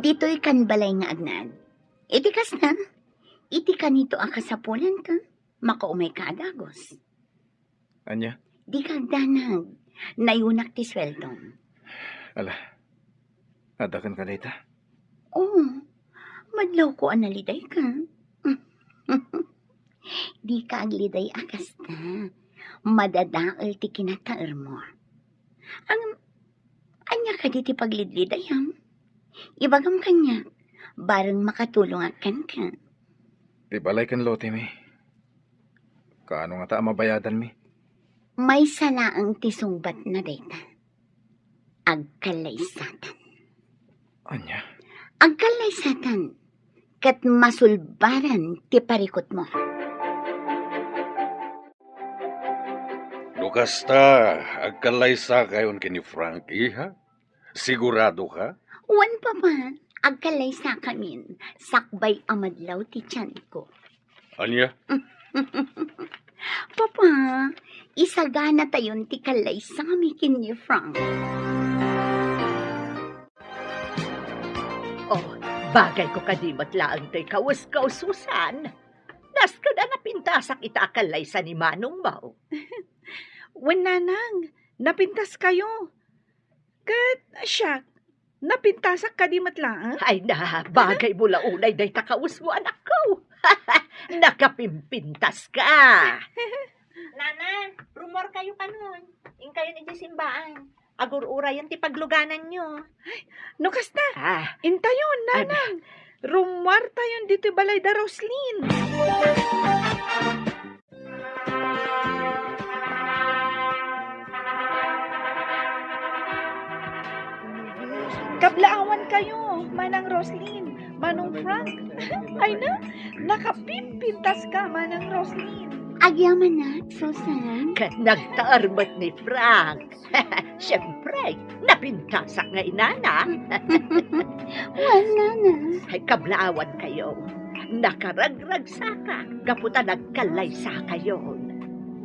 Dito'y kan balay nga agnad. Iti kas na. Iti kanito ang kasapulan ka. Makaumay ka adagos. anya, Di ka danag. Nayunak ti sweldong. ala, adakan ka dayta. Oo. Madlaw ko analiday ka. Di ka agliday akas na. Madadaal ti kinataer mo. Anya ka di ti paglidlidayam. Ibagam kanya. Barang makatulong akan ka. Di balay kan lote mi. Kaano nga ta mabayadan mi? May salaang ti sungbat na data. Agkalay satan. Anya, Agkalay satan. Kat masulbaran ti parikot mo. Lukasta, agkalaysa kayon kini Frank, iha? Sigurado ka? Wan pa ba? Agkalay sa kamin. Sakbay amadlaw ti tiyan ko. Anya? Papa, isagana tayon ti kalay sa kami kini Frank. Oh, bagay ko kadimat laang to'y kawas-kaususan. Nas ka na napintasak itakalay sa ni Manong Mau. Wan nanang, napintas kayo. Kat, siya, napintasak ka di matlaan? Ay na, bagay mo launay day takaus mo anak ko. Nakapimpintas ka. Nana, rumor kayo kanon. Ing kayo ni simbaan. Agur-urayan ti pagluganan nyo. No kasta, Ah, intayon, nanang. Rumwar tayon dito balay da Roslyn. Kablaawan kayo, Manang Roslyn, Manong Frank. Ay na, nakapimpintas ka, Manang Roslyn. Agyaman na, Susan. kat nagtaarmat ni Frank. Siyempre, napintasak nga inana. Wala na. Ay kablaawan kayo. Nakaragrag saka, kaputa nagkalay sa kayo.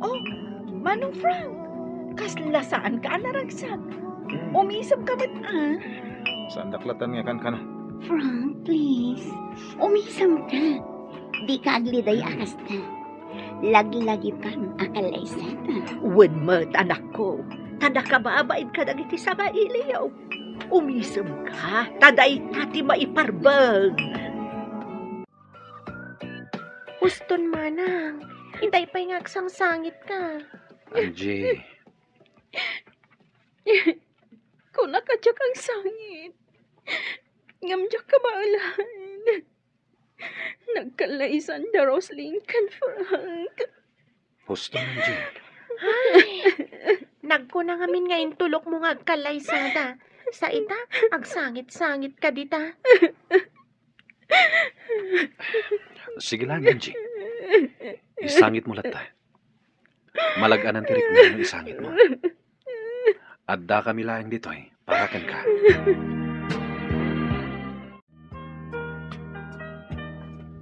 Oh, Manong Frank, kaslasaan ka naragsak. Umisam ka ba't Saan daklatan nga kan na? Frank, please. Umisam ka. Di ka agliday akas ta. Lagi-lagi pang akalay sana. Wen mat anak ko, tada ka baabaid ka dagiti sa mailiyaw. Umisem ka, taday tati maiparbag. Uston manang. Inday pa'y ngagsang sangit ka. Angie, Kung nakadyak ang sangit, ngamdyak ka maalan. Nagkalaisan da Roslyn kan Frank. husto Angie. Nagko na ngamin ngayon tulok mo nga kalaysada. Sa ita, agsangit-sangit ka dita. Sige lang, Angie. Isangit mo lata. Malaganan tirik na yung isangit mo. Adda kami lang dito parakan ka.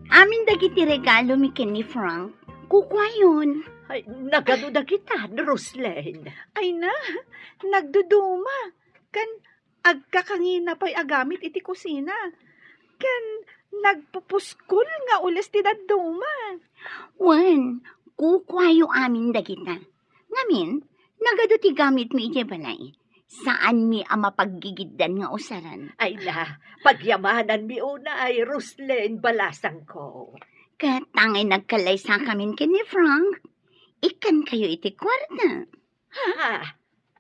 Amin dagiti regalo mi ken ni Frank. Kukwayon. Ay, nagaduda kita, Roslyn. Ay na, nagduduma. Kan agkakangina pa'y agamit iti kusina. Kan nagpupuskol nga ules ti daduma. Wan, kukwayo amin dagita. Ngamin, nagado ti gamit mi iti balay. Saan mi ang mapaggigiddan nga usaran? Ay na, pagyamanan mi una ay Roslyn balasang ko. Katangay nagkalay sa kamin ken ni Frank. Ikan kayo iti kwarta. Ha?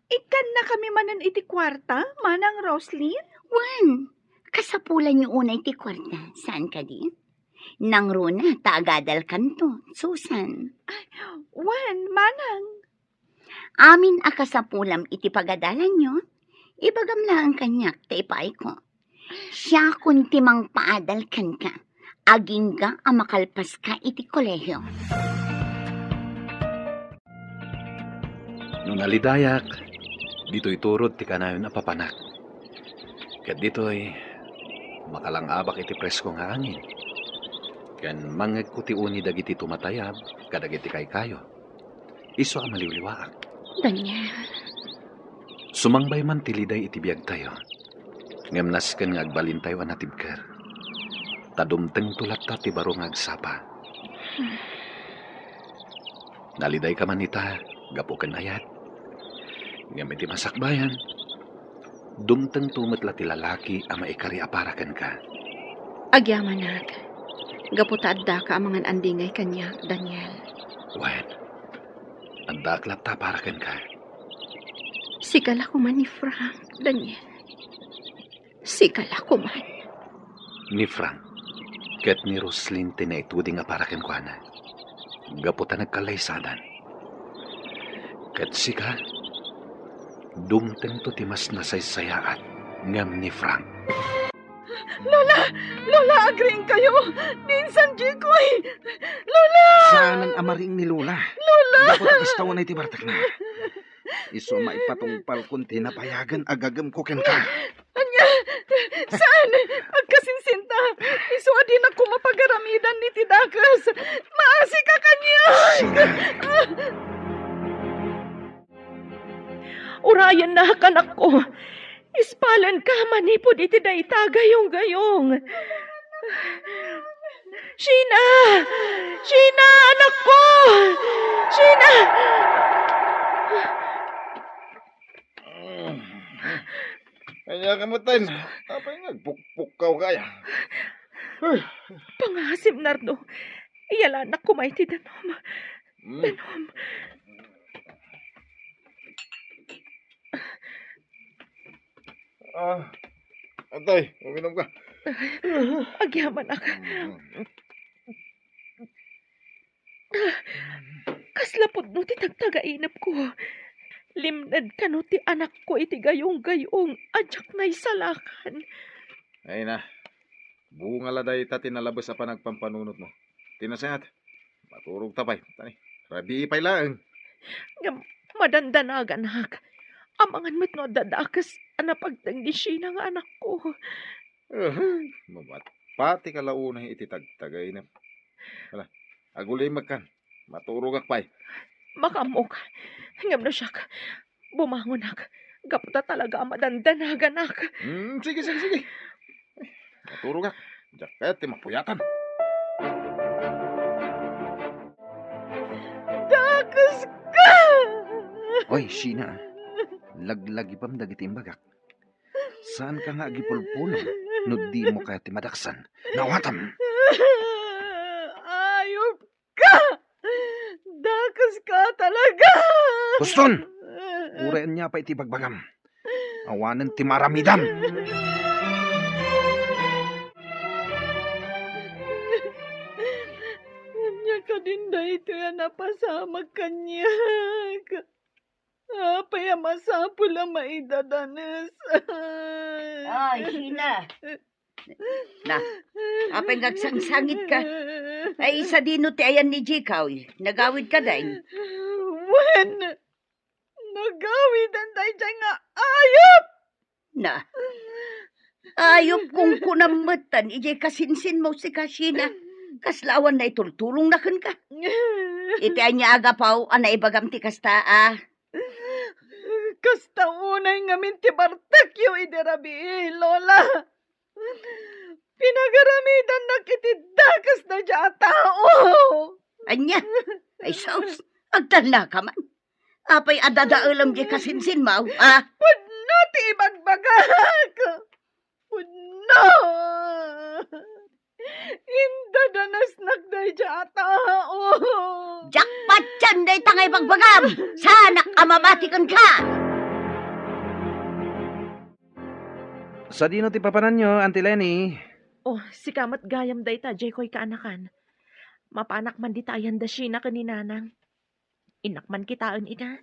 Ikan na kami manan iti kwarta, Manang Roslyn. Wan, kasapulan niyo una iti kwarta. Saan ka di? Nang runa, taagadal kanto, Susan. Wan, Manang. Amin akasapulam iti pagadalan nyo, ibagam lang kanyak ta ipaay ko. Siya kun timang paadal kan ka, aging ga ang makalpas ka iti kolehiyo. Nung nalidayak, dito'y turod ti kanayon na papanak. Kat dito'y makalangabak iti presko nga angin. Kan mangag ko ti uni dagiti tumatayab, kadagiti kay kayo. Iso ang maliwliwaak. Daniel. Sumangbay man tiliday iti biyag tayo. Ngamnas ken nga agbalin tayo anatibker. Tadumteng tulat ta ti baro nga agsapa. Naliday ka man ita, gapo ken ayat. Ngam iti masakbayan. Dumteng tumetla ti lalaki a maikari aparaken ka. Agyamanag. Gaputadda ka amangan andingay kanya, Daniel. Wen, ang daklat ta paraken ka. Sigala ko man ni Frank, Daniel. Sigala ko man. Ni Frank, ket ni Roslyn tinaituding nga paraken ko na. Gaputa nagkalaysanan. Ket sika, dumteng to timas na saysayaat ngam ni Frank. Lola, agring kayo. Minsan, Jikoy. Lola! Saan ang amaring ni Lola? Lola! Dapat istawan na iti bartak na. Iso maipatungpal kung tinapayagan agagam ko ken ka. Anya, saan? Agkasinsinta. Iso adin ako mapagaramidan ni Tidakas. Maasi ka kanya. Urayan na kanak ko. Ispalan ka manipod iti dayta gayong-gayong. Sheena! Sheena, anak ko! Sheena! Kanya kamutan. Apa nga, pukpukaw kaya. Pangasim, Nardo. Iyala anak ko may tidanom. Danom. Antay, uminom ka. Agyaman ak. Kaslapod no ti tagtagainap ko. Limnad ka no ti anak ko iti gayong-gayong adyak na isalakan. Ay na. Bunga laday ta tinalabas apa nagpampanunot mo. Tinasayat. Maturog tapay. Tani. Rabi ipay laeng. Nga madandanagan hak. Amangan mo't no dadakas anapagtang di siya nga anak ko. Mabat. Pati kalauna iti tagtagay na. Wala. Agulay magkan. Maturog akpay. Makamok. Ngam na siya. Bumangon ak. Gapta talaga madandanagan ak. Sige. Maturog ak. Diyak kaya ti mapuyatan. Dakas ka! Oy, Sheena. Laglagi pam dagiti imbagak. Saan ka nga agipulpulong? No di mo kaya timadaksan. Nawatam! Ayop ka! Dakas ka talaga! Guston! Urayan niya pa iti bagbagam. Awanan ti maramidam. Kanya ka din da ito yan napasamag kanya. Apay masapul ang maidadanas. Ay, Sheena. Na, apay ngagsangsangit ka. Ay, isa dino ti ayan ni Jikaw. Nagawid ka din. When? Nagawid ang tayo dyan nga ayop! Na. Ayop kung kunamatan, ijay kasinsin mo si Sheena. Kaslawan na itultulong na ka. Iti anya agapaw, anay bagam ti kasta Kasta unay ngamin ti Bartakyo iderabi, Lola. Pinagaramidan na kiti dakas na dya tao. Anya, ay sos, agtala ka man. Apay adadaalam di kasinsin mo, Pudno ti ibagbagak. Pudno. Indadanas nagday dya tao. Jackpot dyan day tangay bagbagam. Sana amamatikan ka. Sa dino ti papanan nyo, Auntie Lenny? Oh, si kamat gayam day ta, Jekoy kaanakan. Mapanak man di tayan da siya na kaninanang. Inakman kitaan ita.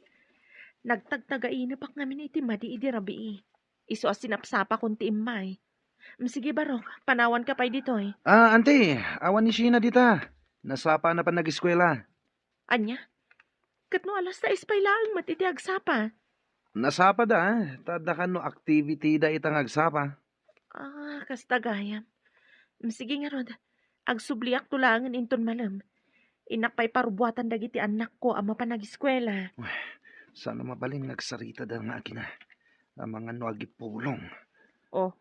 Nagtagtagainapak ngamin iti madi idi rabi. Iso asinapsapa kung ti imay. Sige barok, panawan ka pa'y ditoy. Auntie, awan ni Sheena dita. Nasapa na pa nag-eskwela. Anya? Kat no alas na ispailaang matitiag sapa. Nasapa da, tadakan no activity da itang agsapa. Kasta gayam. Sige nga rod, agsubliak tulangan inton malam. Inakpay parubuatan dagiti anak ko ama pa nag-eskwela. Sana mabalin nagsarita da nga akina. Ang mga nuagi pulong. Oh,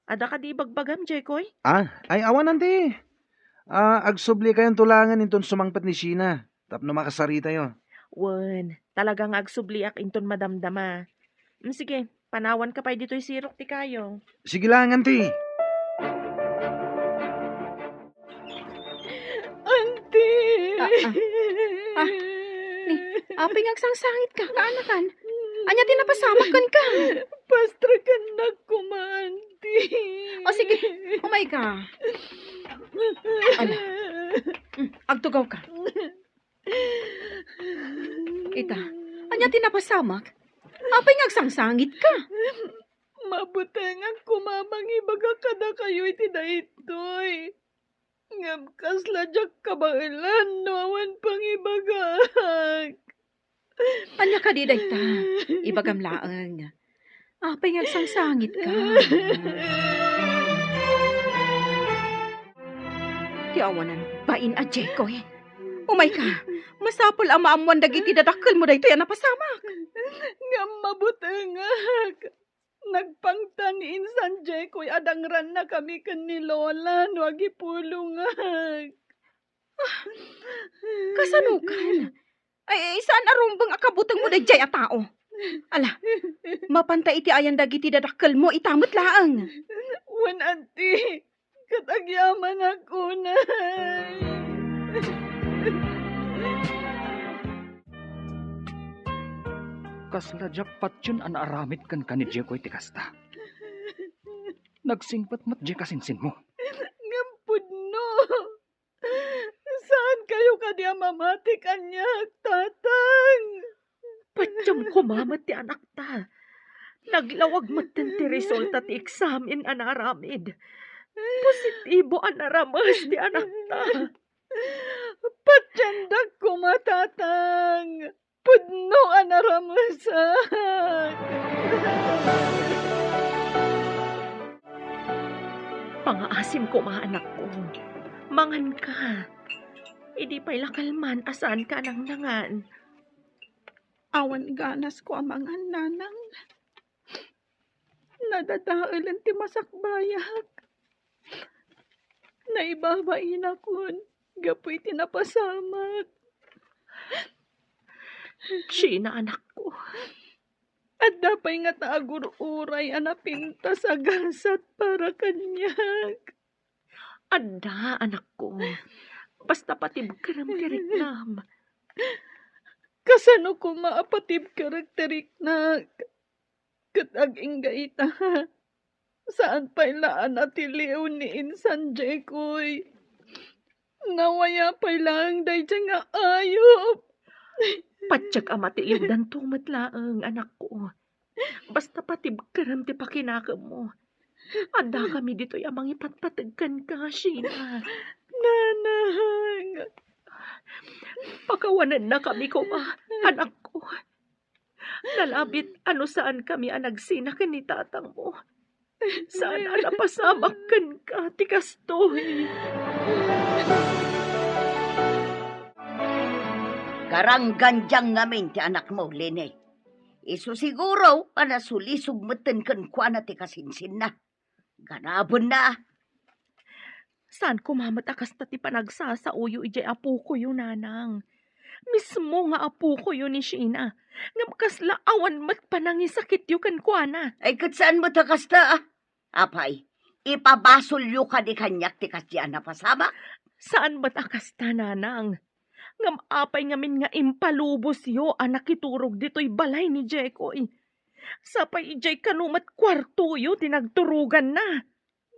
ada ka di bagbagam, Jekoy? Ay awan Auntie. Agsubli kayong tulangan inton sumangpat ni Sheena. Tapno makasarita yo. Wen, talagang agsubliak inton madamdama. Sige, panawan ka pa'y dito'y sirok ti kayo. Sige lang, Auntie. Apay ngagsangsangit ka, kaanakan. Anya tinapasamakkan ka. Pastrakan na kumanti. O sige, umay ka. Agtugaw ka. Ita, anya tinapasamak? Apay ngagsangsangit ka. Mabuteng ang kumamang ibaga kada kayo iti daytoy. Ngam kasladyak kabailan nawan pang ibagak. Anya ka di dayta, ibagam laang. Apay ngagsangsangit ka. Tiawanan, bain a Jekoy. Umay ka, masapol ang maamuan dagiti dadakkel mo daytoy ang napasamak. Ngam mabutengak. Nagpangtanin san Jekoy adangran na kami kan ni Lola no agipulungag. Kasanukan? Ay, saan arumbang akabutang mo na jay a tao? Ala, mapantay iti ayan dagiti dadakkel mo, itamot laang. Wan anti, katagyaman ako na. Kasla jakpat yun ang aramid kan ni Jekoy ti kasta. Nagsingpat mat je kasinsin mo. Ngampud no. Saan kayo kadya mamati kanyak, tatang? Patyam kumamat ti anak ta. Naglawag matin ti resulta ti eksamen anaramid. Positibo anaramas ti anak ta. Patyandag ko matatang. Pudno anaramasak. Pangaasim ko anak ko. Mangan ka. Idi pa'y lakalman asan ka nang nangan. Awan ganas ko amangan nanang. Nadadaalan ti masakbayak. Naibabain akon. Gapoy tinapasamak. Sheena anak ko. At dapay nga taagururay anapinta sa gasat para kanyak. Adda anak ko. Basta patib karam-kiriknam. Kasano ko maapatib karakterik na kataging gaita. Saan pa'y laan at iliw ni Insan Jekoy. Nawaya pa'y lang day nga ayop. Patsyag amati ildan tumatlaang anak ko. Basta patib karam ti pakinaka mo. Adda kami dito'y amang ipatpatagkan ka, Sheena. Nanang. Pakawanan na kami ko, anak ko. Nalabit ano saan kami ang nagsinakan ni tatang mo. Saan napasamakan ka, tikastoy. Karangganjang ngamin ti anak mo, Lene. Isu siguro, panasulisog meten kan kwa na ti kasinsin na. Ganabon na. Saan kumamat akas na ti panagsasauyo ijay apo ko yun, nanang. Mismo nga apo ko yun ni Sheena. Nga makaslaawan mat panangisakit yu kan kwa na. Ay kat saan mo takasta ah? Apay, ipabasol yu ka di kanyak ti kasya na pasama. Saan mat akas ta, nanang? Ngam apay ngamin nga impalubos yo anak iturog dito'y balay ni Jekoy. Sapay ijay kanumat kwarto yo tinagturugan na.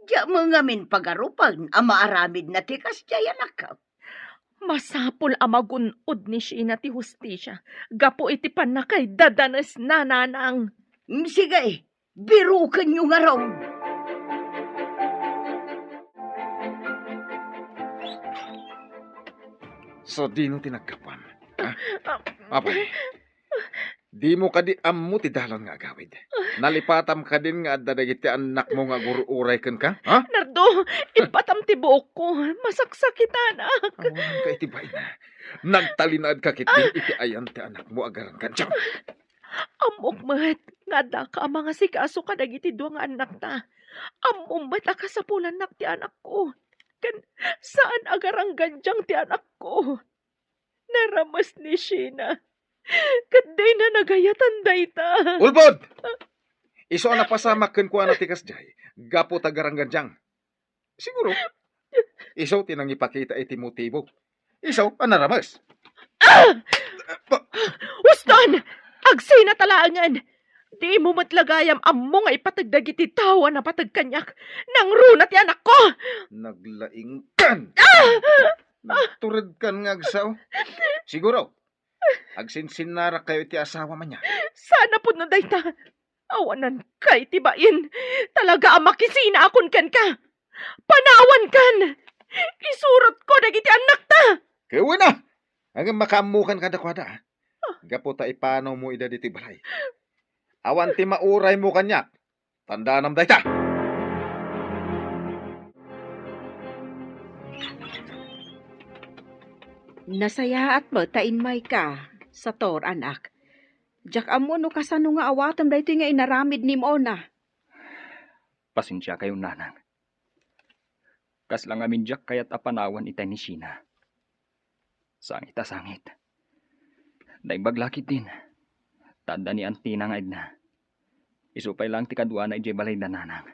Diya mo ngamin pagarupan, amaaramid na ti kasya anak ka. Masapol amagunod ni Sheena ti hustisya. Gapo iti panakay dadanas na, nanang. Sige, birukan nyo nga raw. So, di no tinagkapan. Ha? Apay, di mo kadi ammo ti dalan nga agawid. Nalipatam ka din nga adda dagiti anak mo nga guruuray ken ka? Ha? Nardo, ipatam ti buok ko. Masaksakitan, Awanan ka iti bay na. Nagtalinad ka kitin iti ayan ti anak mo agaran ka. Diyan. Amok mat, nga da ka mga sikaso ka dagiti duwang anak ta. Amok mat akasapulan nak ti anak ko. Kan saan agarang ganjang ti anak ko? Naramas ni Sheena. Kaday na nagayatan dayta. Ulbod! Iso na pasamak ken kuana ti kasjay. Gapo tagarang ganjang. Siguro. Iso tinang ipakita iti motibo. Iso anaramas. Uston! Agsay na talangan! Di mo matlagayam ammo nga ipatagdag iti tawa na patagkanyak. Nang runa ti anak ko! Naglaing kan! Nagturad kan nga agsaw. Siguro. Agsinsinara kayo iti asawa man niya. Sana po no dayta. Awanan kay tibain. Talaga ang makisina akon kan ka. Panawan kan. Isurot ko dagiti anak ta. Kaya na! Hanggang makaamukan ka dakwada. Gapo ta ipanaw mo ida diti balay. Awan ti mauray mo kanyak. Tandaan am dayta. Nasaya at matain may ka sa tor anak. Jak amo no kasano nga awatam dayto nga inaramid ni mo na. Pasensya kayo, nanang. Kas lang amin jak kayat apanawan itay ni Sheena. Sangit. Naibaglakit din. Tanda ni Antina nga na. Isupay lang ti kadwa na ije balay na nanang.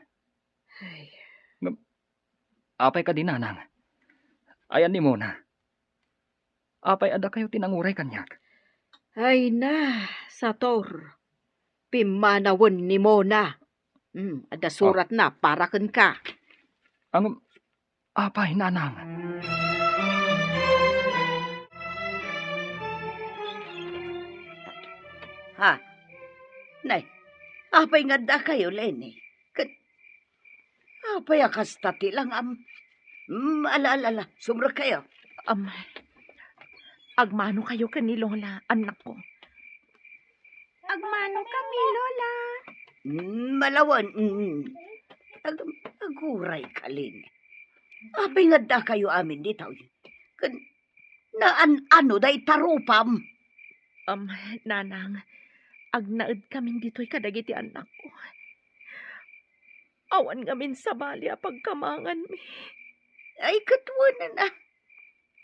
Ay, Apay ka din nanang. Ayan ni Mona. Apay ada kayo tinanguray kanyak. ay na, Sator. Pimanawan ni Mona. Ada surat na para kan ka. Ang apay nanang. Ha? Nay, apay nga da kayo, Lenny. Apay akastati lang ala, sumra kayo. Agmano kayo ka ni Lola, anak ko. Agmano kami, Lola. Malawan. Aguray ka, Lenny. Apay nga da kayo amin dito. Ano day tarupam? Nanang, agnaed kami dito'y kadagiti anak ko. Awan ngamin sa bali pagkamangan mi. Ay, katuwa na.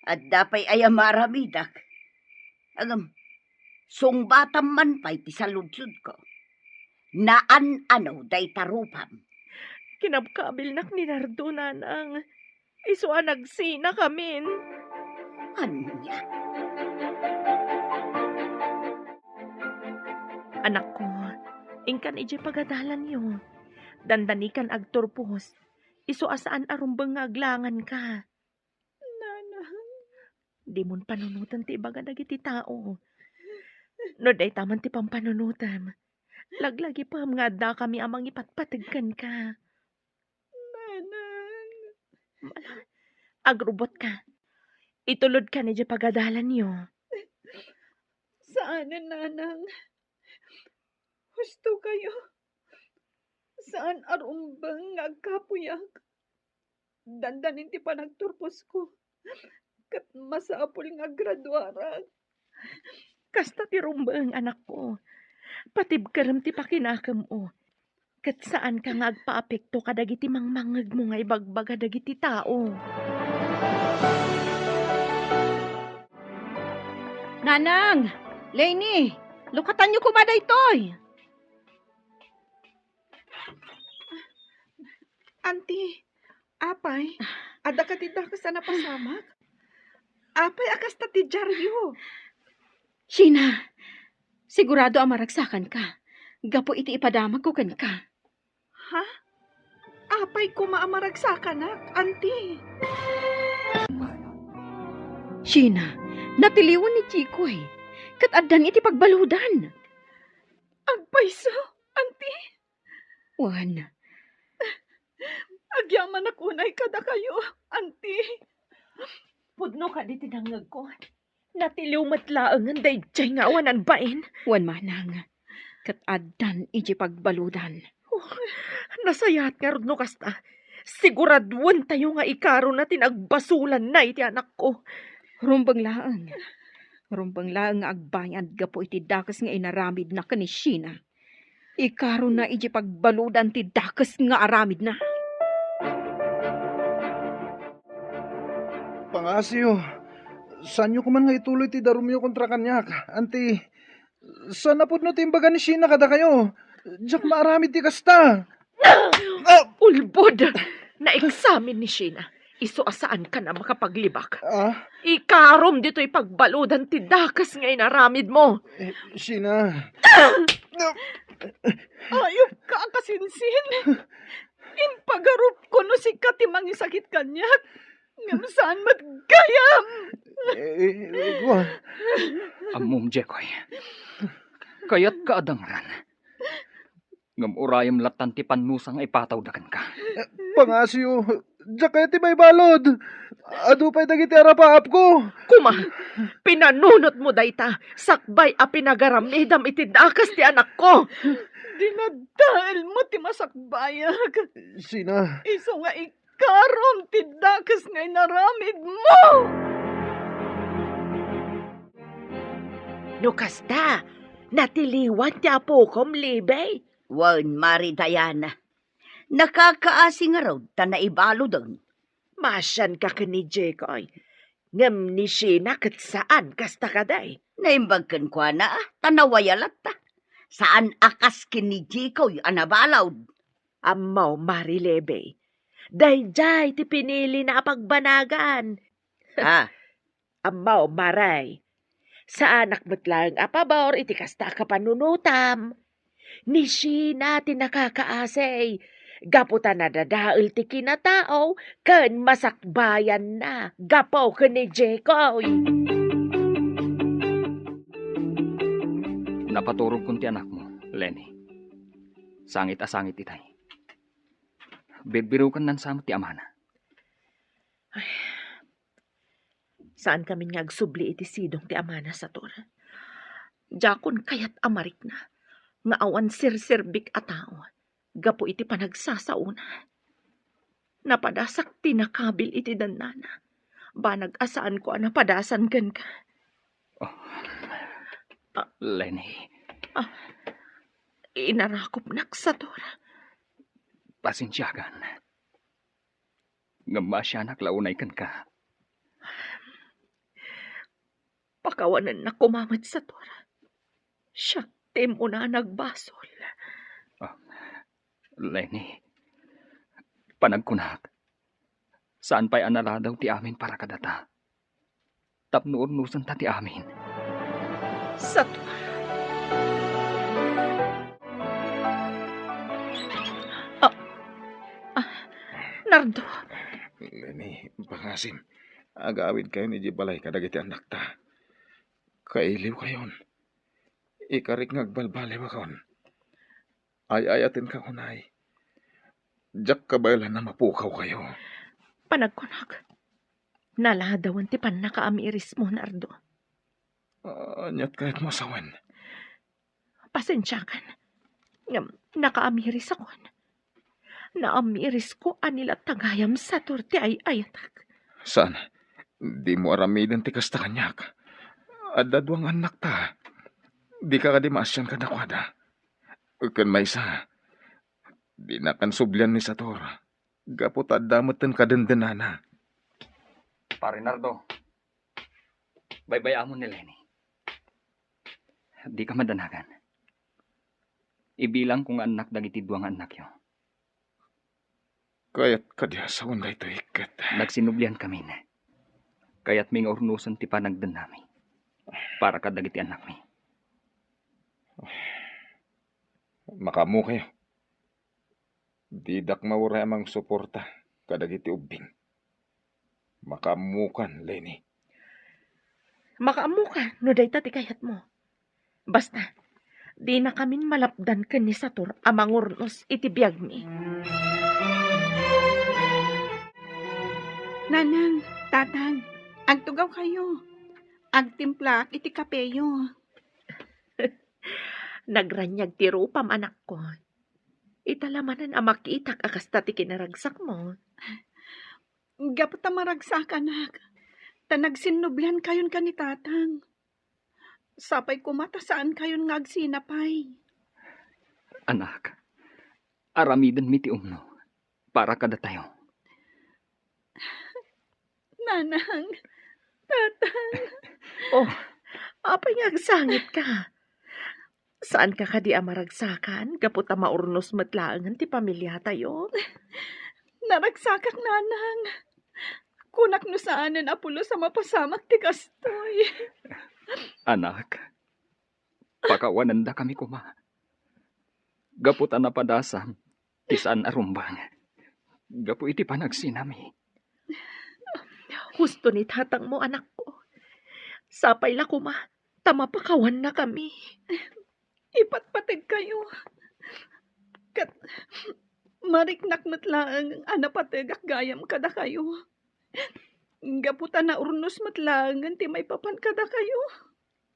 At dapay ay maramidak. Sungbatam man pa'y tisaludsud ko. Ano day tarupam. Kinabkabil nak ni Nardo, nanang. Iswa nagsina kamin. Anya? Anak ko, ingkan ije pagadalan yo. Dandanikan agturpos. Iso asaan arumbang nga aglangan ka. Nanang. Di mon panunutan ti ibaga dagiti tao. No day taman ti pampanunutan. Laglagi pa nga da kami amang ipatpatigkan ka. Nanang. Agrubot ka. Itulod ka ni pagadalan yo. Saan na, Nanang? Husto kayo. Saan arumbang agkapuyak? Dandanin ti panagturpos ko. Kat masapul nga graduarag. Kasta ti rumbang anak ko. Patibkaram ti pakinakam o. Kat saan ka nga agpaapekto kadagiti mangmangag mo nga ibagbaga dagiti tao. Nanang! Lenny! Lukatan niyo kumada itoy! Auntie, apay, ada ka tidak ka sana pasamak? Apay akas ta ti dyaryo. Sheena, sigurado amaragsakan ka. Gapo iti ipadamag ko kan ka. Ha? Apay ko maamaragsakan nak, auntie. Sheena, natiliwan ni Chikoy. Kat adan iti pagbaludan. Agpayso, auntie. Wan, Agyaman ako na kada kayo, auntie. Pudno ka di tinangag ko. Natiliw matlaangan day jay nga awanan bain. wan manang. Kat adan iti pagbaludan. Nasayat nga rod no kasta. Siguraduan tayo nga ikaro na tinagbasulan na iti anak ko. Rumbang laang. Rumbang laang nga agbayad gapo iti dakas nga inaramid na kani Sheena. Ikaro na iti pagbaludan ti dakas nga aramid na. Pangasyo, saan nyo kuman nga ituloy ti darumyo kontra kanyak? Auntie, saan na po no timbaga ni Sheena kada kayo? Diyak maaramid ti kasta. Ulbod! Na-examine ni Sheena. Iso asaan ka na makapaglibak. Ikarom dito'y pagbaludan ti dakas nga inaramid mo. Sheena. Ayop ka kasinsin. Impagarup ko no si katimang isakit kanyak. Ngam saan matgayam. Amom Jekoy. Kayat ka adangran. Ngam urayam latan ti panusang ipatawdakan ka. Pangasyo, diyak ti may balod. Adu pa'y dagiti arapaap ko. Kuma, pinanunot mo dayta. Sakbay a pinagaramidam iti dakas ti anak ko. Dinadahil mo ti masakbayag. Sheena. Iso nga ikarom ti dakas nga inaramid mo. No kasta, natiliwan ti apokom libay. Wan, Mari Diana. Nakakaasi nga raw, ta naibalo doon. Masyan ka ni Jekoy. Ngam ni Sheena kat saan kasta kaday. Naimbagkan kwa na, tanawayalat ta. Saan akas kini Jikoy anabalawd? Amaw, Marilebe. Dayjay, ti pinili na pagbanagan. Ah, Amaw, Maray. Sa anak mo't lang apabor, iti kasta ka panunutam. Ni Sheena ti nakakaasay. Gaputan na dadail ti kinatao, kan masakbayan na. Gapaw ka ni Jekoy. Napaturog kun ti anak mo, Lenny. Sangit asangit itay. Birbirukan nan sa ti amana. Saan kami ngagsubli iti sidong ti amana sa tor? Jakon kayat amarik na. Nga awan sirsirbik a tao. Gapo iti panagsasauna. Napadasak tinakabil iti danana. Banag asaan ko napadasan gan ka. Lenny, Inarakop naksator. pasensyagan. Nga masyanak launay kan ka. Pakawanan na kumamad sa tor. Siya mo na nagbasol. Lenny, panagkunak. Saan pa'y analadaw ti amin para kadata? Tapno-urnusan ta ti amin. Sa tor. Nardo. Lenny, pangasim. Agawid kayo ni Jibalay kadagiti anak ta. Kailiw kayon. Ikarik ngagbalbali wakon. Ay-ayatin ka kunay. Diyak kabaylan na mapukaw kayo. Panagkunak. Naladawan ti pan nakaamiris mo, Nardo. Anyat kahit masawan. Pasensyakan. Nakaamiris ako. Naamiris ko anila tagayam sa torte ay ayatak. Saan? Di mo aramidan ti kasta kanyak. Adadwang anak ta. Di ka kadimasyan ka nakwada. Kan may isa. Di na kan sublyan ni Sator. Gapot adamatan kadendenana. Pare Nardo, baybayaan mo ni Lenny. Di ka madanagan. Ibilang kung anak dagiti duwang anak yo. Kaya't kadya sa wala ito ikat. Nagsinublian kami na. Kaya't may urnusan ti panagdan nami. Para kadagiti anak mi. Makamu kayo. Didak mawura amang suporta kadagiti ubing. Makamukan, Lenny. Makaamu ka, no day ti kayat mo. Basta, di na kamin malapdan ka ni Sator amang urnos iti biyag mi. Nanang, tatang, agtugaw kayo. Agtimplak iti kapeyo. Nagranyag ti rupam anak ko. Italamanan amakitak akasta ti kinaragsak mo. Gapata maragsak anak. Tanagsinublan kayon ka ni tatang. Sapay kumata saan kayon ngagsinapay. Anak, aramidan mi ti umno. Para kada tayo. Nanang, tatang. Oh, apay ngagsangit ka. Saan ka kadi amaragsakan? Kaputa maurnos matlaangan ti pamilya tayo. Naragsakak nanang. Kunak no saanan apulo sa mapasamak ti kastoy. Anak, pakawanan da kami kuma. Gaputan na padasam, tisaan arumbang. Gapu iti panagsinami. Husto ni tatang mo, anak ko. Sapay la kuma, tamapakawan na kami. Ipatpatid kayo. Kat mariknak matlaang anapategak gayam kada kayo. Gaputan na urnos matlaangan ti may papan kada kayo.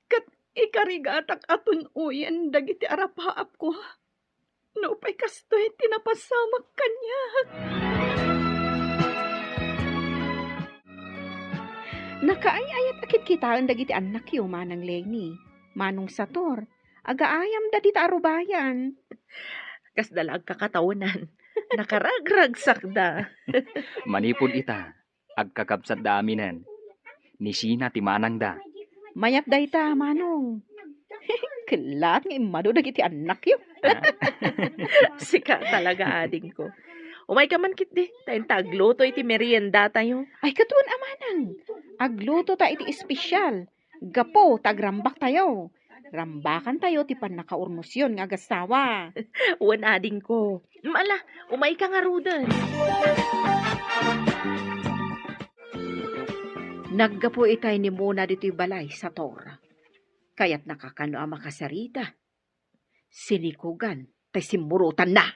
Kat ikarigatak atun uyan dagiti arapaap ko. Naupay kastoy tinapasamak kanya. Nakaayayat akit kita ang dagiti anak yo manang Lenny. Manong Sator. Agaayam da di tarubayan. Kas dalag kakatawanan. Nakaragragsak da. Manipod ita, agkakabsat da aminan. Ni Sheena ti manang da. Mayap da ita, Manong. Kilat nga imado dagiti anak yo. Sika talaga ading ko. Umay ka man kit di. Tayong tagluto iti merienda tayo. Ay katuan amanang. Agluto ta iti espesyal. Gapo tagrambak tayo. Rambakan tayo ti pan nakaurnosyon nga agasawa. Uwan ading ko. Mala, umay ka nga rudan. Naggapo itay ni Mona dito'y balay sa tora. Kaya't nakakano ang makasarita. Sinikugan, tay simurutan na.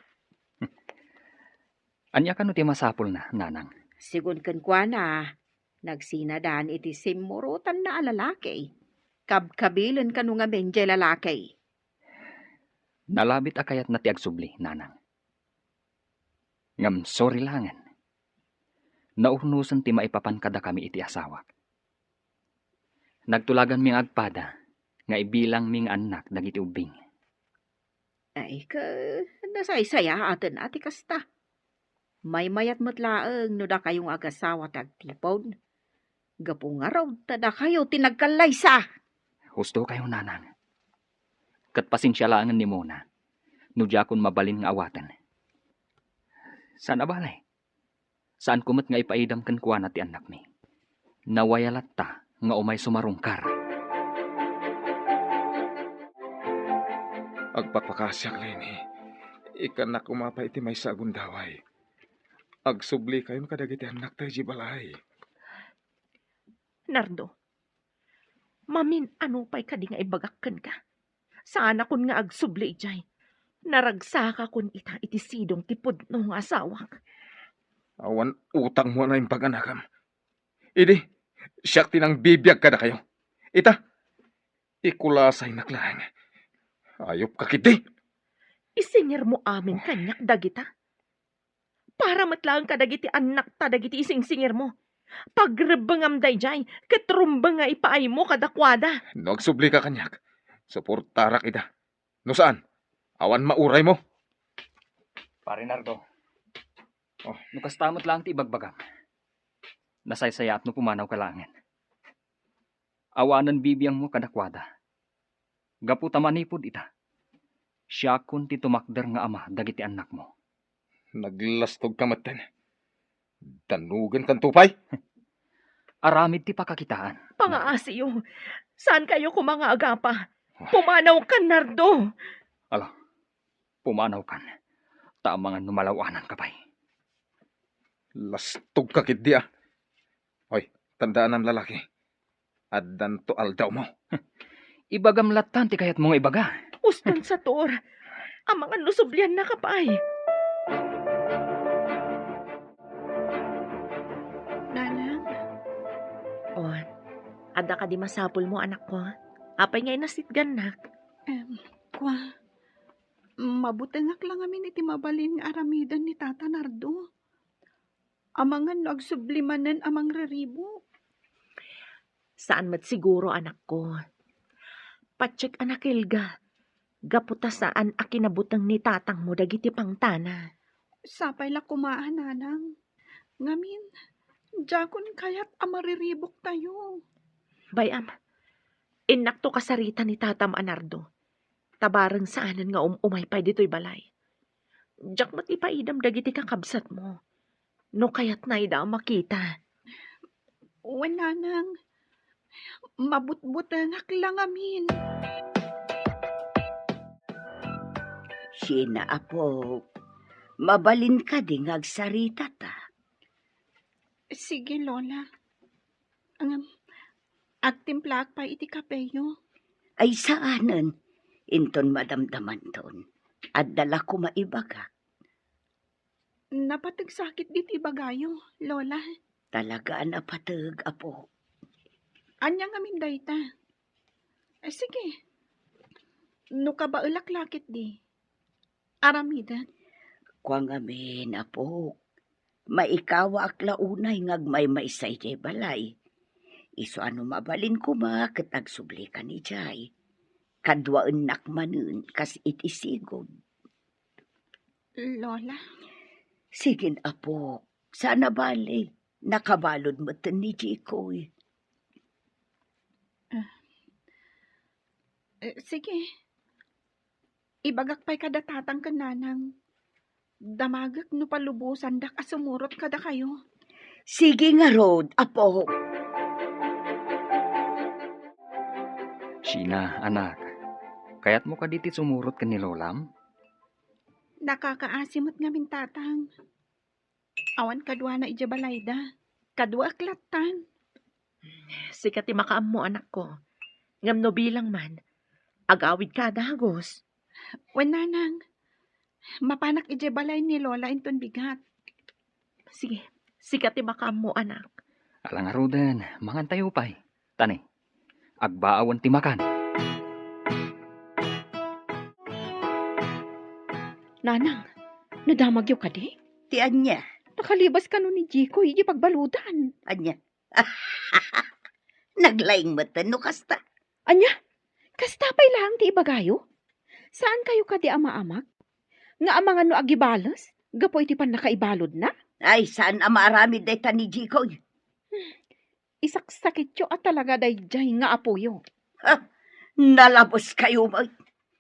Anya ka no ti masapol na, nanang. Sigun kan kwa na, nagsinadaan iti simurutan na alalaki. Kabkabilan ka nga menjay lalaki. Nalabit akayat na ti agsubli, nanang. Ngam sorry langan. Naurnusan ti maipapan kada kami iti asawak. Nagtulagan ming agpada, nga ibilang ming anak dagiti ubing. Ay ka, nasaysaya atin ati kasta. May mayat matlaang no da kayong agasawa tagtipon. Gapo nga raw, tada kayo tinagkalaysa. Husto kayo, nanang. Kat pasensya langan ni Mona, no kon mabalin nga awatan. Sana balay? Saan kumot nga ipaidam kan kuwana ti anak mi? Nawayalat ta nga umay sumarungkar. Agpapakasyak, Lenny. Ikan na kumapa iti may sa agundaway. Agsubli kayon kadagiti anak tayo di balay. Nardo, mamin ano pa'y kadi nga ibagakkan ka. Sana kun nga agsubli jay. Naragsaka kun ita iti sidong tipod no nga asawak. Awan utang mo na yung pag-anakam. Idi, siyak tinang bibiyag ka na kayo. Ita, ikulasay naklang. Ayop ka kiti. Isingir mo amin kanyak dagita. Para matlang ka dagiti anak ta dagiti isingsingir mo. Pagrebangam dayjay, katrumbang nga ipaay mo kadakwada. Nagsubli ka kanyak. Suportarak ida. No saan? Awan mauray mo. Pare Nardo, nukastamot lang ti ibagbagam. Nasaysaya at no pumanaw ka langin. Awanan bibiyang mo kadakwada. Gaputa manipod ita. Siya kun ti tumakder nga ama dagiti anak mo. Naglastog ka maten. Danugan kan tupay. Aramid ti pakakitaan. Pangaasiyo, saan kayo kumanga agapa? Pumanaw ka, Nardo. Ala, pumanaw kan. Tamangan numalawanan ka pa'y. Lastog ka kit di ah. Hoy, tandaan ang lalaki. Addan to aldaw mo. Ibagam latan ti kayat mong ibaga. Uston sa tor. Ang mga nusublian na kapay. Nanang, Oh, ada ka di masapol mo, anak ko. Apay ngay nasitgan na. kwa, mabutengak lang amin iti mabalin nga aramidan ni Tata Nardo. Amangan nagsublimanan amang raribo. Saan mat siguro, anak ko? Patsik, anak Elga. Gaputa saan akinabutang ni tatang mo dagiti pangtana. Sapay la kumaan, nanang. Ngamin, jakon kayat amariribok tayo. Bayam, inak to kasarita ni tatam Anardo. Tabarang saanan nga umaypay dito'y balay. Jak mat ipaidam dagiti kakabsat mo. No kayat na ida makita. Uwan, nanang. Mabutbutengak lang amin. Sina apo, mabalin ka di ngagsarita ta. Sige, Lola. Agtimplak pa iti kapeyo. Ay saanan, inton madamdaman ton. At dala ko maibaga. Napatagsakit diti bagayo, Lola. Talaga napatag, apo. Anyang amin dayta. Sige. No ka ba ulaklakit di? Aramida. Kuang amin, apo. Maikawa akla unay ngagmay maisay jay balay. Iso ano mabalin ko ket agsubli ka ni jay. Kadwaan nakmanun kas itisigod. Lola. Sigin, apo. Sana bali. Nakabalod mo ni Jikoy. Sige. Ibagak pa'y kada tatang kananang. Damagak no palubusan dak asumurot kada kayo. Sige nga, Rod, apo. Sina, anak. Kaya't mo ka diti sumurot ka ni Lolam? Nakakaasimot nga min tatang. Awan kadwa na ijabalayda. Kadwa aklatan. Sikat ti makaam mo, anak ko. Ngam no bilang man, agawid ka dagos. Wen nanang, mapanak ijabalay ni Lola inton bigat. Sige, sikat ti makaam mo, anak. Alang arudan, mangan tayo pa'y. Tani, agbaawan ti makan. Nanang, nadamagyo ka di? Ti anya. Nakalibas ka nun ni Jiko, hindi pagbaludan. Anya. Naglaing mata no kasta. Anya, kastapay lang ti ibagayo? Saan kayo ka di ama-amak? Nga amangan no agibalos? Gapoy ti pan nakaibalod na? Ay, saan ang maarami deta ni Jikoy? Isaksakit yo at talaga dayjay nga apoyo. Nalabos kayo ba?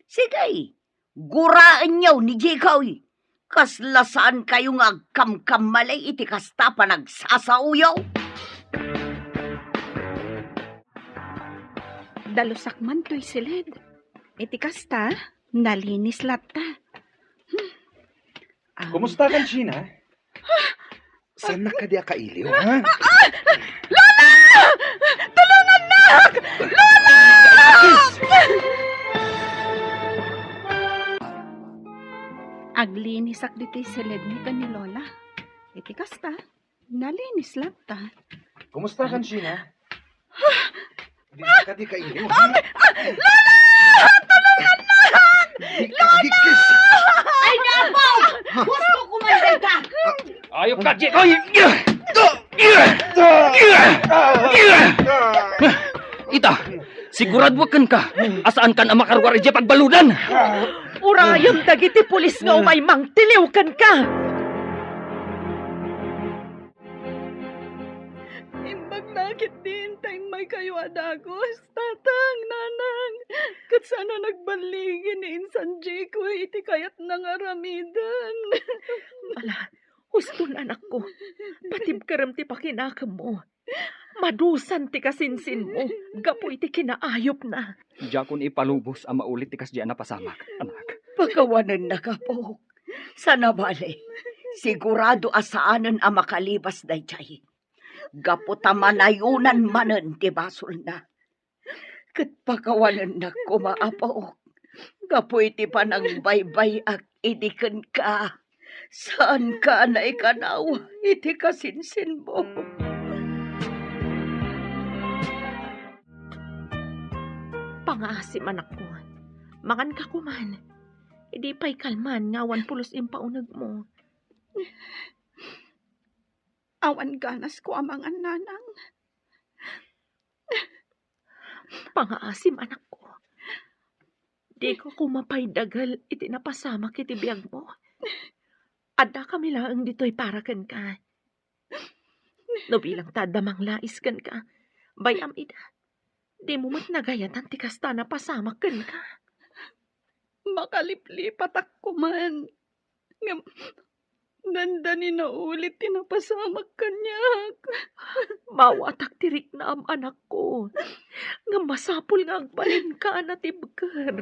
Sige, guraan niyo ni Jikoy. Kaslasaan kayo nga agkamkam malay iti kasta pa nagsasauyaw. Dalusak man to'y silid. Iti kasta, nalinis latta. Kumusta kan, Sheena? Saan na ka di akailiw, ha? Lola! Tulungan na! Lola! Aglinis ak dito'y silid ni ka ni Lola. Iti kasta, nalinis latta. Kumusta kan, Sheena? Di na ka di kailiw, ha? Lola! Tulungan na! Lola! Ay, napo! Gusto ko man ka! Ayaw ka, Jikoy! Ita, siguraduakan ka. Asaan kan ang makarwar ije pagbaludan? Urayam dagiti pulis nga umay mang tiliwkan ka. Imbag nakit din, time may kayo adagos. Tatang, nanang, kat sana nagbaligin ni Insan Jiko, iti kayat nang aramidan. Bala, huston anak ko. Patib karam ti pakinakam mo. Madusan ti kasinsin mo. Gapo iti kinaayop na. Jakon ipalubos ang maulit tikas diyan na pasamak, anak. Pagkawanan na ka po. Sana bale, sigurado asaanan ang makalibas day chay. Gaputamanayonan manen ti basol na. Kat pagkawanan na kumaapaw. Gapu iti panang baybay ak idikan ka. Saan ka na ikanaw iti kasinsin mo? Pangaasim anak ko. Mangan ka kuman. Idi pa'y kalman ngawan pulos impaunag mo. Awan ganas ko amang nanang. Pangaasim anak ko. Di ko kumapay dagal iti napasama kiti biyag mo. Adda kami lang dito'y parakan ka. No bilang tadamang lais kan ka. Bayam ida. Di mo mat nagayatan ti kasta na pasamak kan ka. Makaliplipat ako man. Nandani na ulit tinapasamak kanyak. Mawatak tirik na am anak ko. Nga masapul nga agbalin ka na tibker.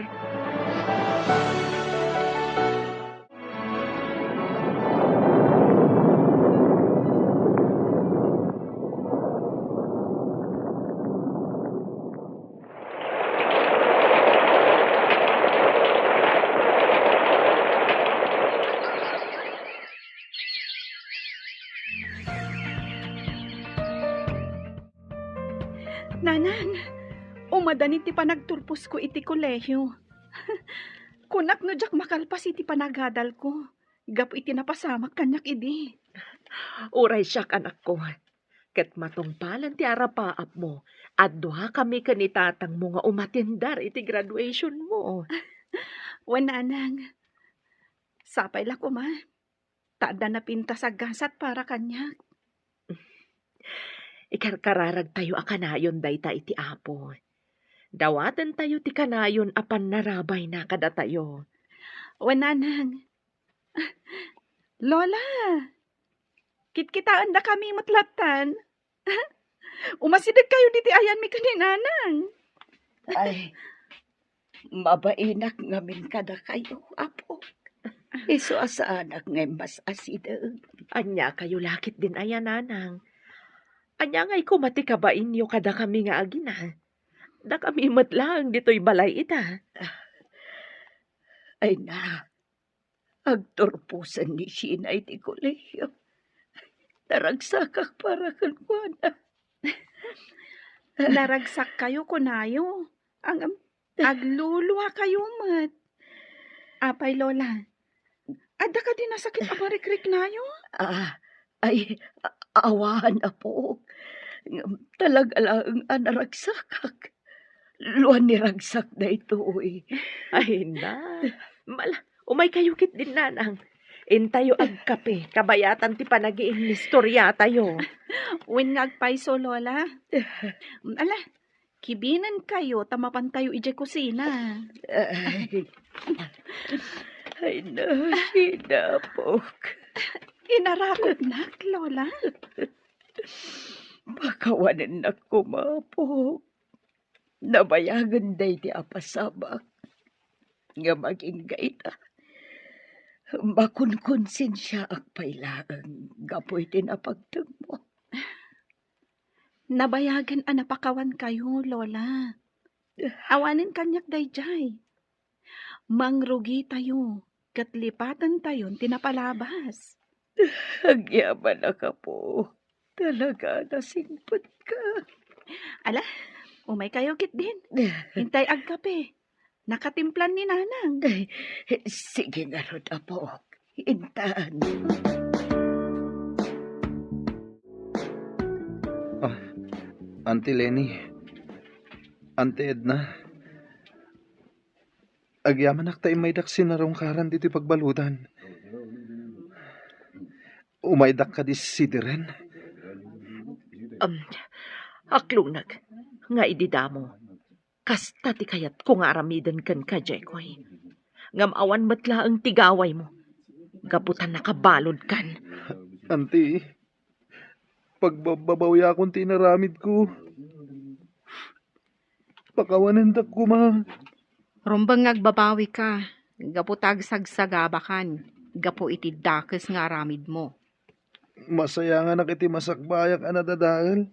Nanang, umadanit ti panagturpos ko iti kolehyo. Kunak no jak makalpas iti panagadal ko. Gapo iti napasamak kanyak idi. Uray siyak anak ko. Ket matungpalan ti arapaap mo. Adwa kami kanitatang mo nga umatindar iti graduation mo. Wananang, sapay la ko ma. Tada na pinta sa gasat para kanyak. Ikarkararag tayo a kanayon dayta iti apo. Dawatan tayo ti kanayon apan narabay na kada tayo. Wananang. Lola, kitkitaan na kami matlatan. Umasidag kayo diti ayan mi kaninanang. Ay, mabainak ngamin kada kayo, apo. Iso asaanak ngay mas asideg. Anya kayo lakit din ayan, nanang. Anya ngay kumati ka ba inyo kada kami nga agina? Da kami matlang dito'y balay ita. Ay na, agturpusan ni Sinay ti kolehiyo. Naragsakak para kanwana. Naragsak kayo kunayo. Ang agluluwa kayo mat. Apay Lola, ada ka din nasakit amarikrik nayo? Awahan na po. Talaga lang naragsakak. Luan ni ragsak na ito eh. Ay na. Umay kayo kit din, nanang. Intayo ag kape, kabayatan ti panagiin ni storya tayo. Win ngagpaiso, Lola. Ala, kibinan kayo, tamapan tayo ije kusina. Ay na, sinapok. Inarakot nak, Lola. Pakawanan na kumapok. Nabayagan day ti apasabak. Nga maging gaita. Makunkonsensya ang pailaan. Gapoy tinapagtag mo. Nabayagan anapakawan kayo, Lola. Awanin kanyak dayjay. Mangrugi tayo. Katlipatan tayon tinapalabas. Agyaman na ka po. Talaga nasingpot ka. Ala, umay kayo kit din. Hintay ag kape. Nakatimplan ni nanang. Sige nga ron, apo. Intaan. Auntie Lenny, Auntie Edna, agyamanak tayo may daksin na rong karan dito pagbaludan. Umaydak ka di si Diren. Aklunag, nga ididamo. Kasta ti kayat kung aramidan kan ka, Jekoy. Ngamawan matla ang tigaway mo. Gabutan nakabalod kan. Auntie, pagbabawya akong tinaramid ko. Pakawanan dak ko ma. Rumbang ngagbabawi ka. Gaputag sagsagabakan. Gapo iti dakes nga aramid mo. Masaya nga nakiti masakbayak anadadahal.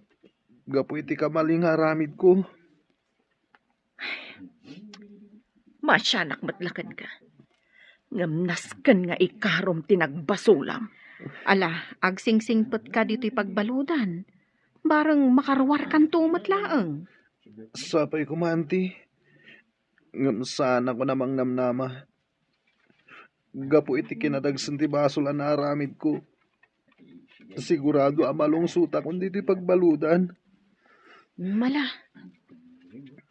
Gapo iti kamaling haramid ko. Masyanak matlakan ka. Ngamnaskan nga ikarom tinagbasulam. Ala, agsingsingpet ka dito'y pagbaludan. Barang makarwar kan tumatlaang. Sapay ko ma, auntie. Ngam sana ko namang namnama. Gapo iti kinadagsan ti basol na aramid ko. Sigurado amalong suta kung dito pagbaludan. Mala.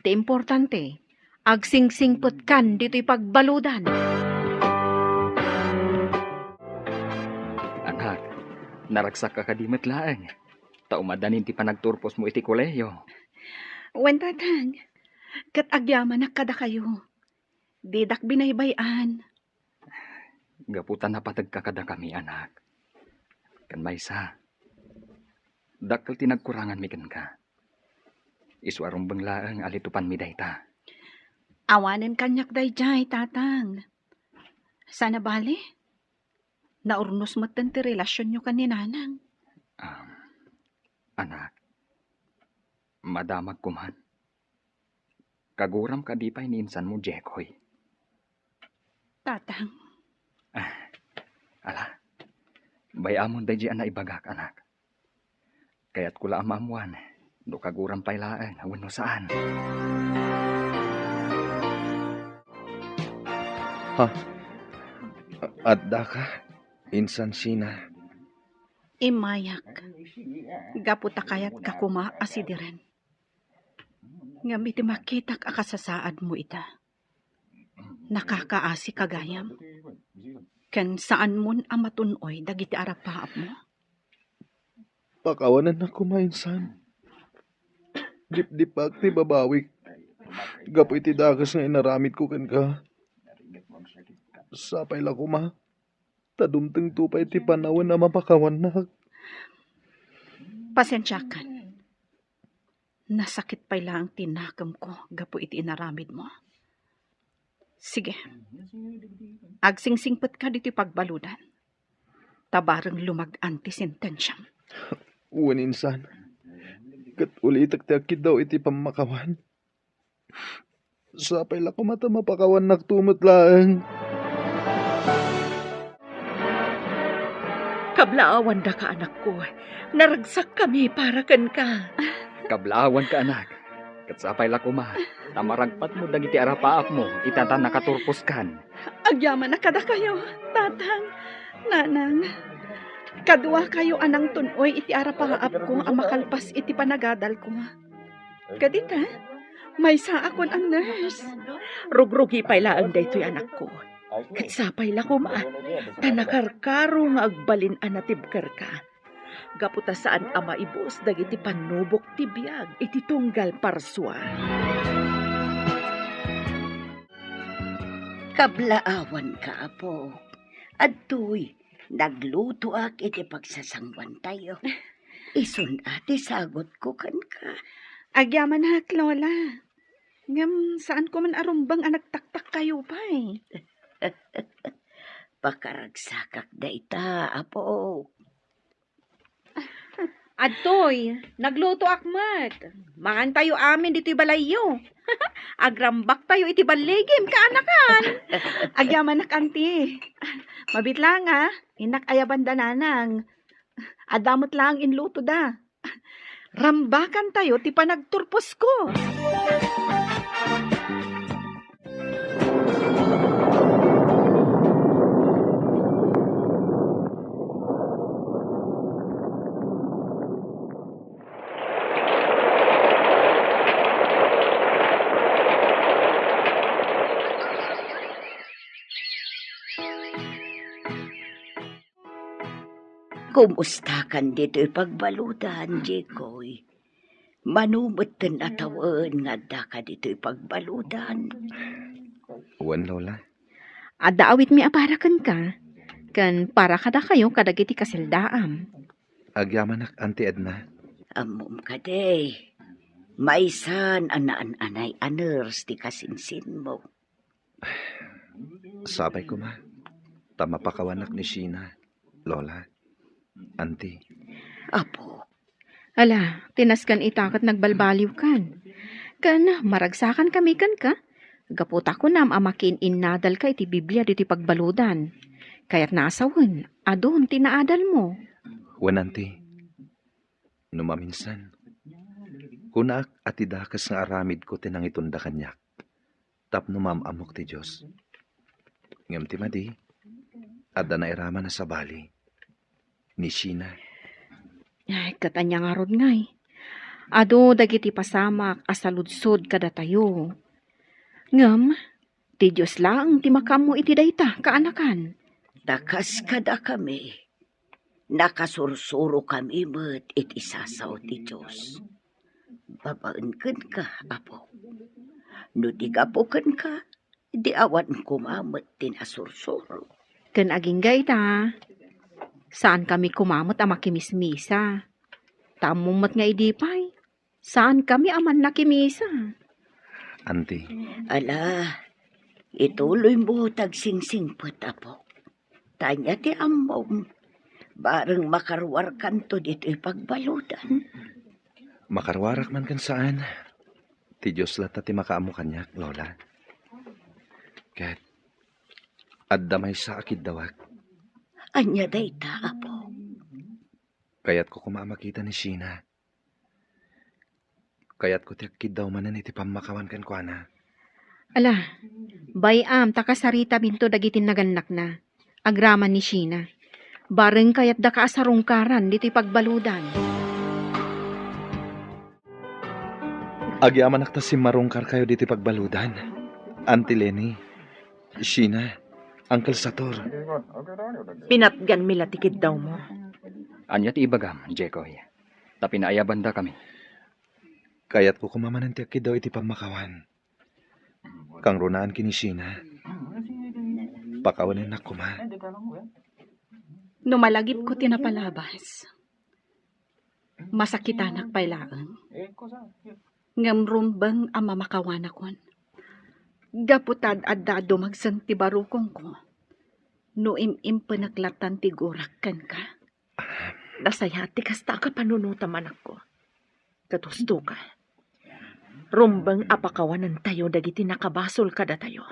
Ti importante, agsingsingpet kan dito'y pagbaludan. Anak, naragsak ka kadimat laang. Taumadanin ti panagturpos mo iti kolehiyo. Wen tatang, kat agyaman na kada kayo. Didak binaybayan. Gaputan na patag kakada kami, anak. Kan maysa. Dakkel tinagkurangan mi ken ka. Iswarong banglaang alitupan mi dayta. Awanen kanyak dayjay, tatang. Sana bali? Naurnos matan ti relasyon nyo kan ni nanang. Anak, madamag kuman. Kaguram ka di pa iniinsan mo, Jekoy. Tatang. Ala, bayamon day na ibagak, anak. Kaya't kula amamuan, do kaguram pa ilaan, wano saan. Adda ka, insan sina. Imayak. Gaputa kayat kakuma asidiren. Ngamiti makitak akasasaad mo ita. Nakakaasi kagayam. Ken saan mon amatunoy dagiti arapaap mo? Pakawanan na kumainsan. Dip-dip ti babawik. Gapo iti dagas nga inaramid ko kan ka. Sapay la ko ma. Tadumteng tupay ti panawan na mapakawan na. Pasensya ka. Nasakit pa lang tinakam ko gapo iti inaramid mo. Sige. Agsingsingpet ka dito pagbaludan. Tabarang lumag-an ti sentensyam. Uwan insan. Kat ulitak ti akid daw iti pamakawan. Sapay la ko mata mapakawan nagtumot lang. Kablaawan da ka, anak ko. Naragsak kami para kan ka. Kablawan ka anak. Katsapay la kuma. Tamaragpat mo dagiti arapaap mo. Itatan nakaturpos kan. Agyaman na kada kayo, tatang, nanang. Kadwa kayo anang tunoy iti arapaap ko ang makalpas iti panagadal ko. Kadita, may sa akon ang nurse. Rugrugi pa ilaan da ito'y anak ko. Katsapay la ko ma. Tanakarkaro nga agbalin anatibkar ka. Gaputa saan ama ibus dagiti panubok ti biyag iti tunggal parswa. Kablaawan ka, apo. Adtoy, nagluto ak iti pagsasangwan tayo. Isun ati sagot ko kan ka. Agyaman na, Lola. Ngam, saan ko man arumbang ang nagtaktak kayo pa eh. Pakaragsakak da ita, apo. Adtoy, nagluto akmat. Mangan tayo amin dito'y balayo. Agrambak tayo iti baligim, kaanakan. Agyaman na, kanti. Mabit lang ah. Inak ayaban da nanang. Adamot lang inluto da. Rambakan tayo ti panagturpos ko. Kumusta kan dito'y pagbaludan, Jekoy? Manumot ten atawan nga da ka dito'y pagbaludan. Uwan, Lola. Adaawit mi aparakan ka. Kan para kada kayo kadagiti kasildaam. Agyaman ak, Auntie Edna. Amom ka day. Maisan anaan-anay aners ti kasinsin mo. Sabay ko ma. Tamapakawanak ni Sheena. Lola. Auntie. Apo. Ala, tinaskan itakat nagbalbaliw kan. Kan maragsakan kami kan ka. Gaputa ko nam amakin innadal ka iti Biblia diti pagbaludan. Kaya't nasawan, adon tinaadal mo. Wan, Auntie. Numaminsan. Kunak at idakas nga aramid ko tinang itunda kanyak. Tapno mamamok ti Diyos. Ngam ti madi. Adda na irama na sa bali. Ni Sheena. Ay, katanya nga rod ngay. Ado dagiti pasamak asaludsod kada tayo. Ngam, ti Diyos lang ti makam mo iti dayta, kaanakan. Dakas kada kami. Nakasursuro kami met iti sasaw ti Diyos. Babaan kan ka, apo. No di gapukan ka, di awan kumamat tinasursuro. Kan aging gayta, saan kami kumamot ang makimismisa? Tamumat nga idipay. Saan kami aman nakimisa? Auntie. Ala, ituloy mo tagsingsingpot, apo. Tanya ti amom, bareng makarwar kanto dito'y pagbaludan. Makarwarak man kan saan. Ti Diyos lata ti makaamo kanyak, Lola. Kat, adda may sa akid dawag. Anya dayta, apo. Kaya't ko kumamakita ni Sheena. Kaya't ko ti akid daw manan iti pamakawan kan kwa na. Ala, bayam takasarita binto dagitin naganak na. Agraman ni Sheena. Bareng kaya't da kaasarungkaran dito'y pagbaludan. Agyaman akta si marungkar kayo diti pagbaludan. Auntie Lenny, Sheena, Uncle Sator. Pinatgan milatikid daw mo. Anya ti ibagam, Jekoy. Tapi naayabanda kami. Kaya't ko kumaman ti akid daw iti pamakawan. Kang runaan kini Sheena. Pakawanin ako, ma. Numalagip ko tinapalabas. Masakitan pailaan. Ngamrumbang ang mamakawanakon. Gaputad adda dumagsan ti barukong ko. No im panaklatan ti gurakkan ka. Nasayati kasta ka panunutam anak ko. Katusto ka. Rumbang apakawanan tayo dagiti nakabasol kada tayo.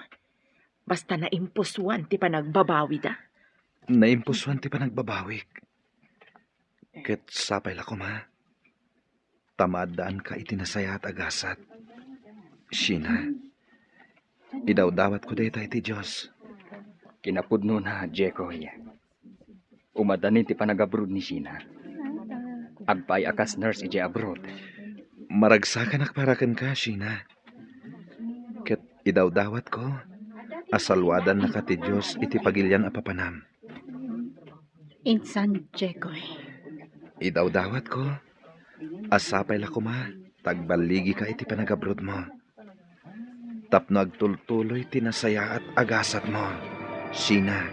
Basta naimpusuan ti panagbabawi da. Naimpusuan ti panagbabawik. Ket sapay la ko, ma. Tamadaan ka itinasaya at agasat. Sheena, idawdawat ko dayta iti Diyos. Kinapudno na, Jekoy. Umadanin ti panag-abroad ni Sheena. Agpay akas nurse iti abroad. Maragsakan akparakan ka, Sheena. Ket idawdawat ko, asalwadan na ka ti Diyos iti pagilyan apapanam. Insan Jekoy. Idawdawat ko, asapay la ko, ma, tagbaligi ka iti panag-abroad mo. Tapno agtultuloy tinasaya at agasat mo, Sheena.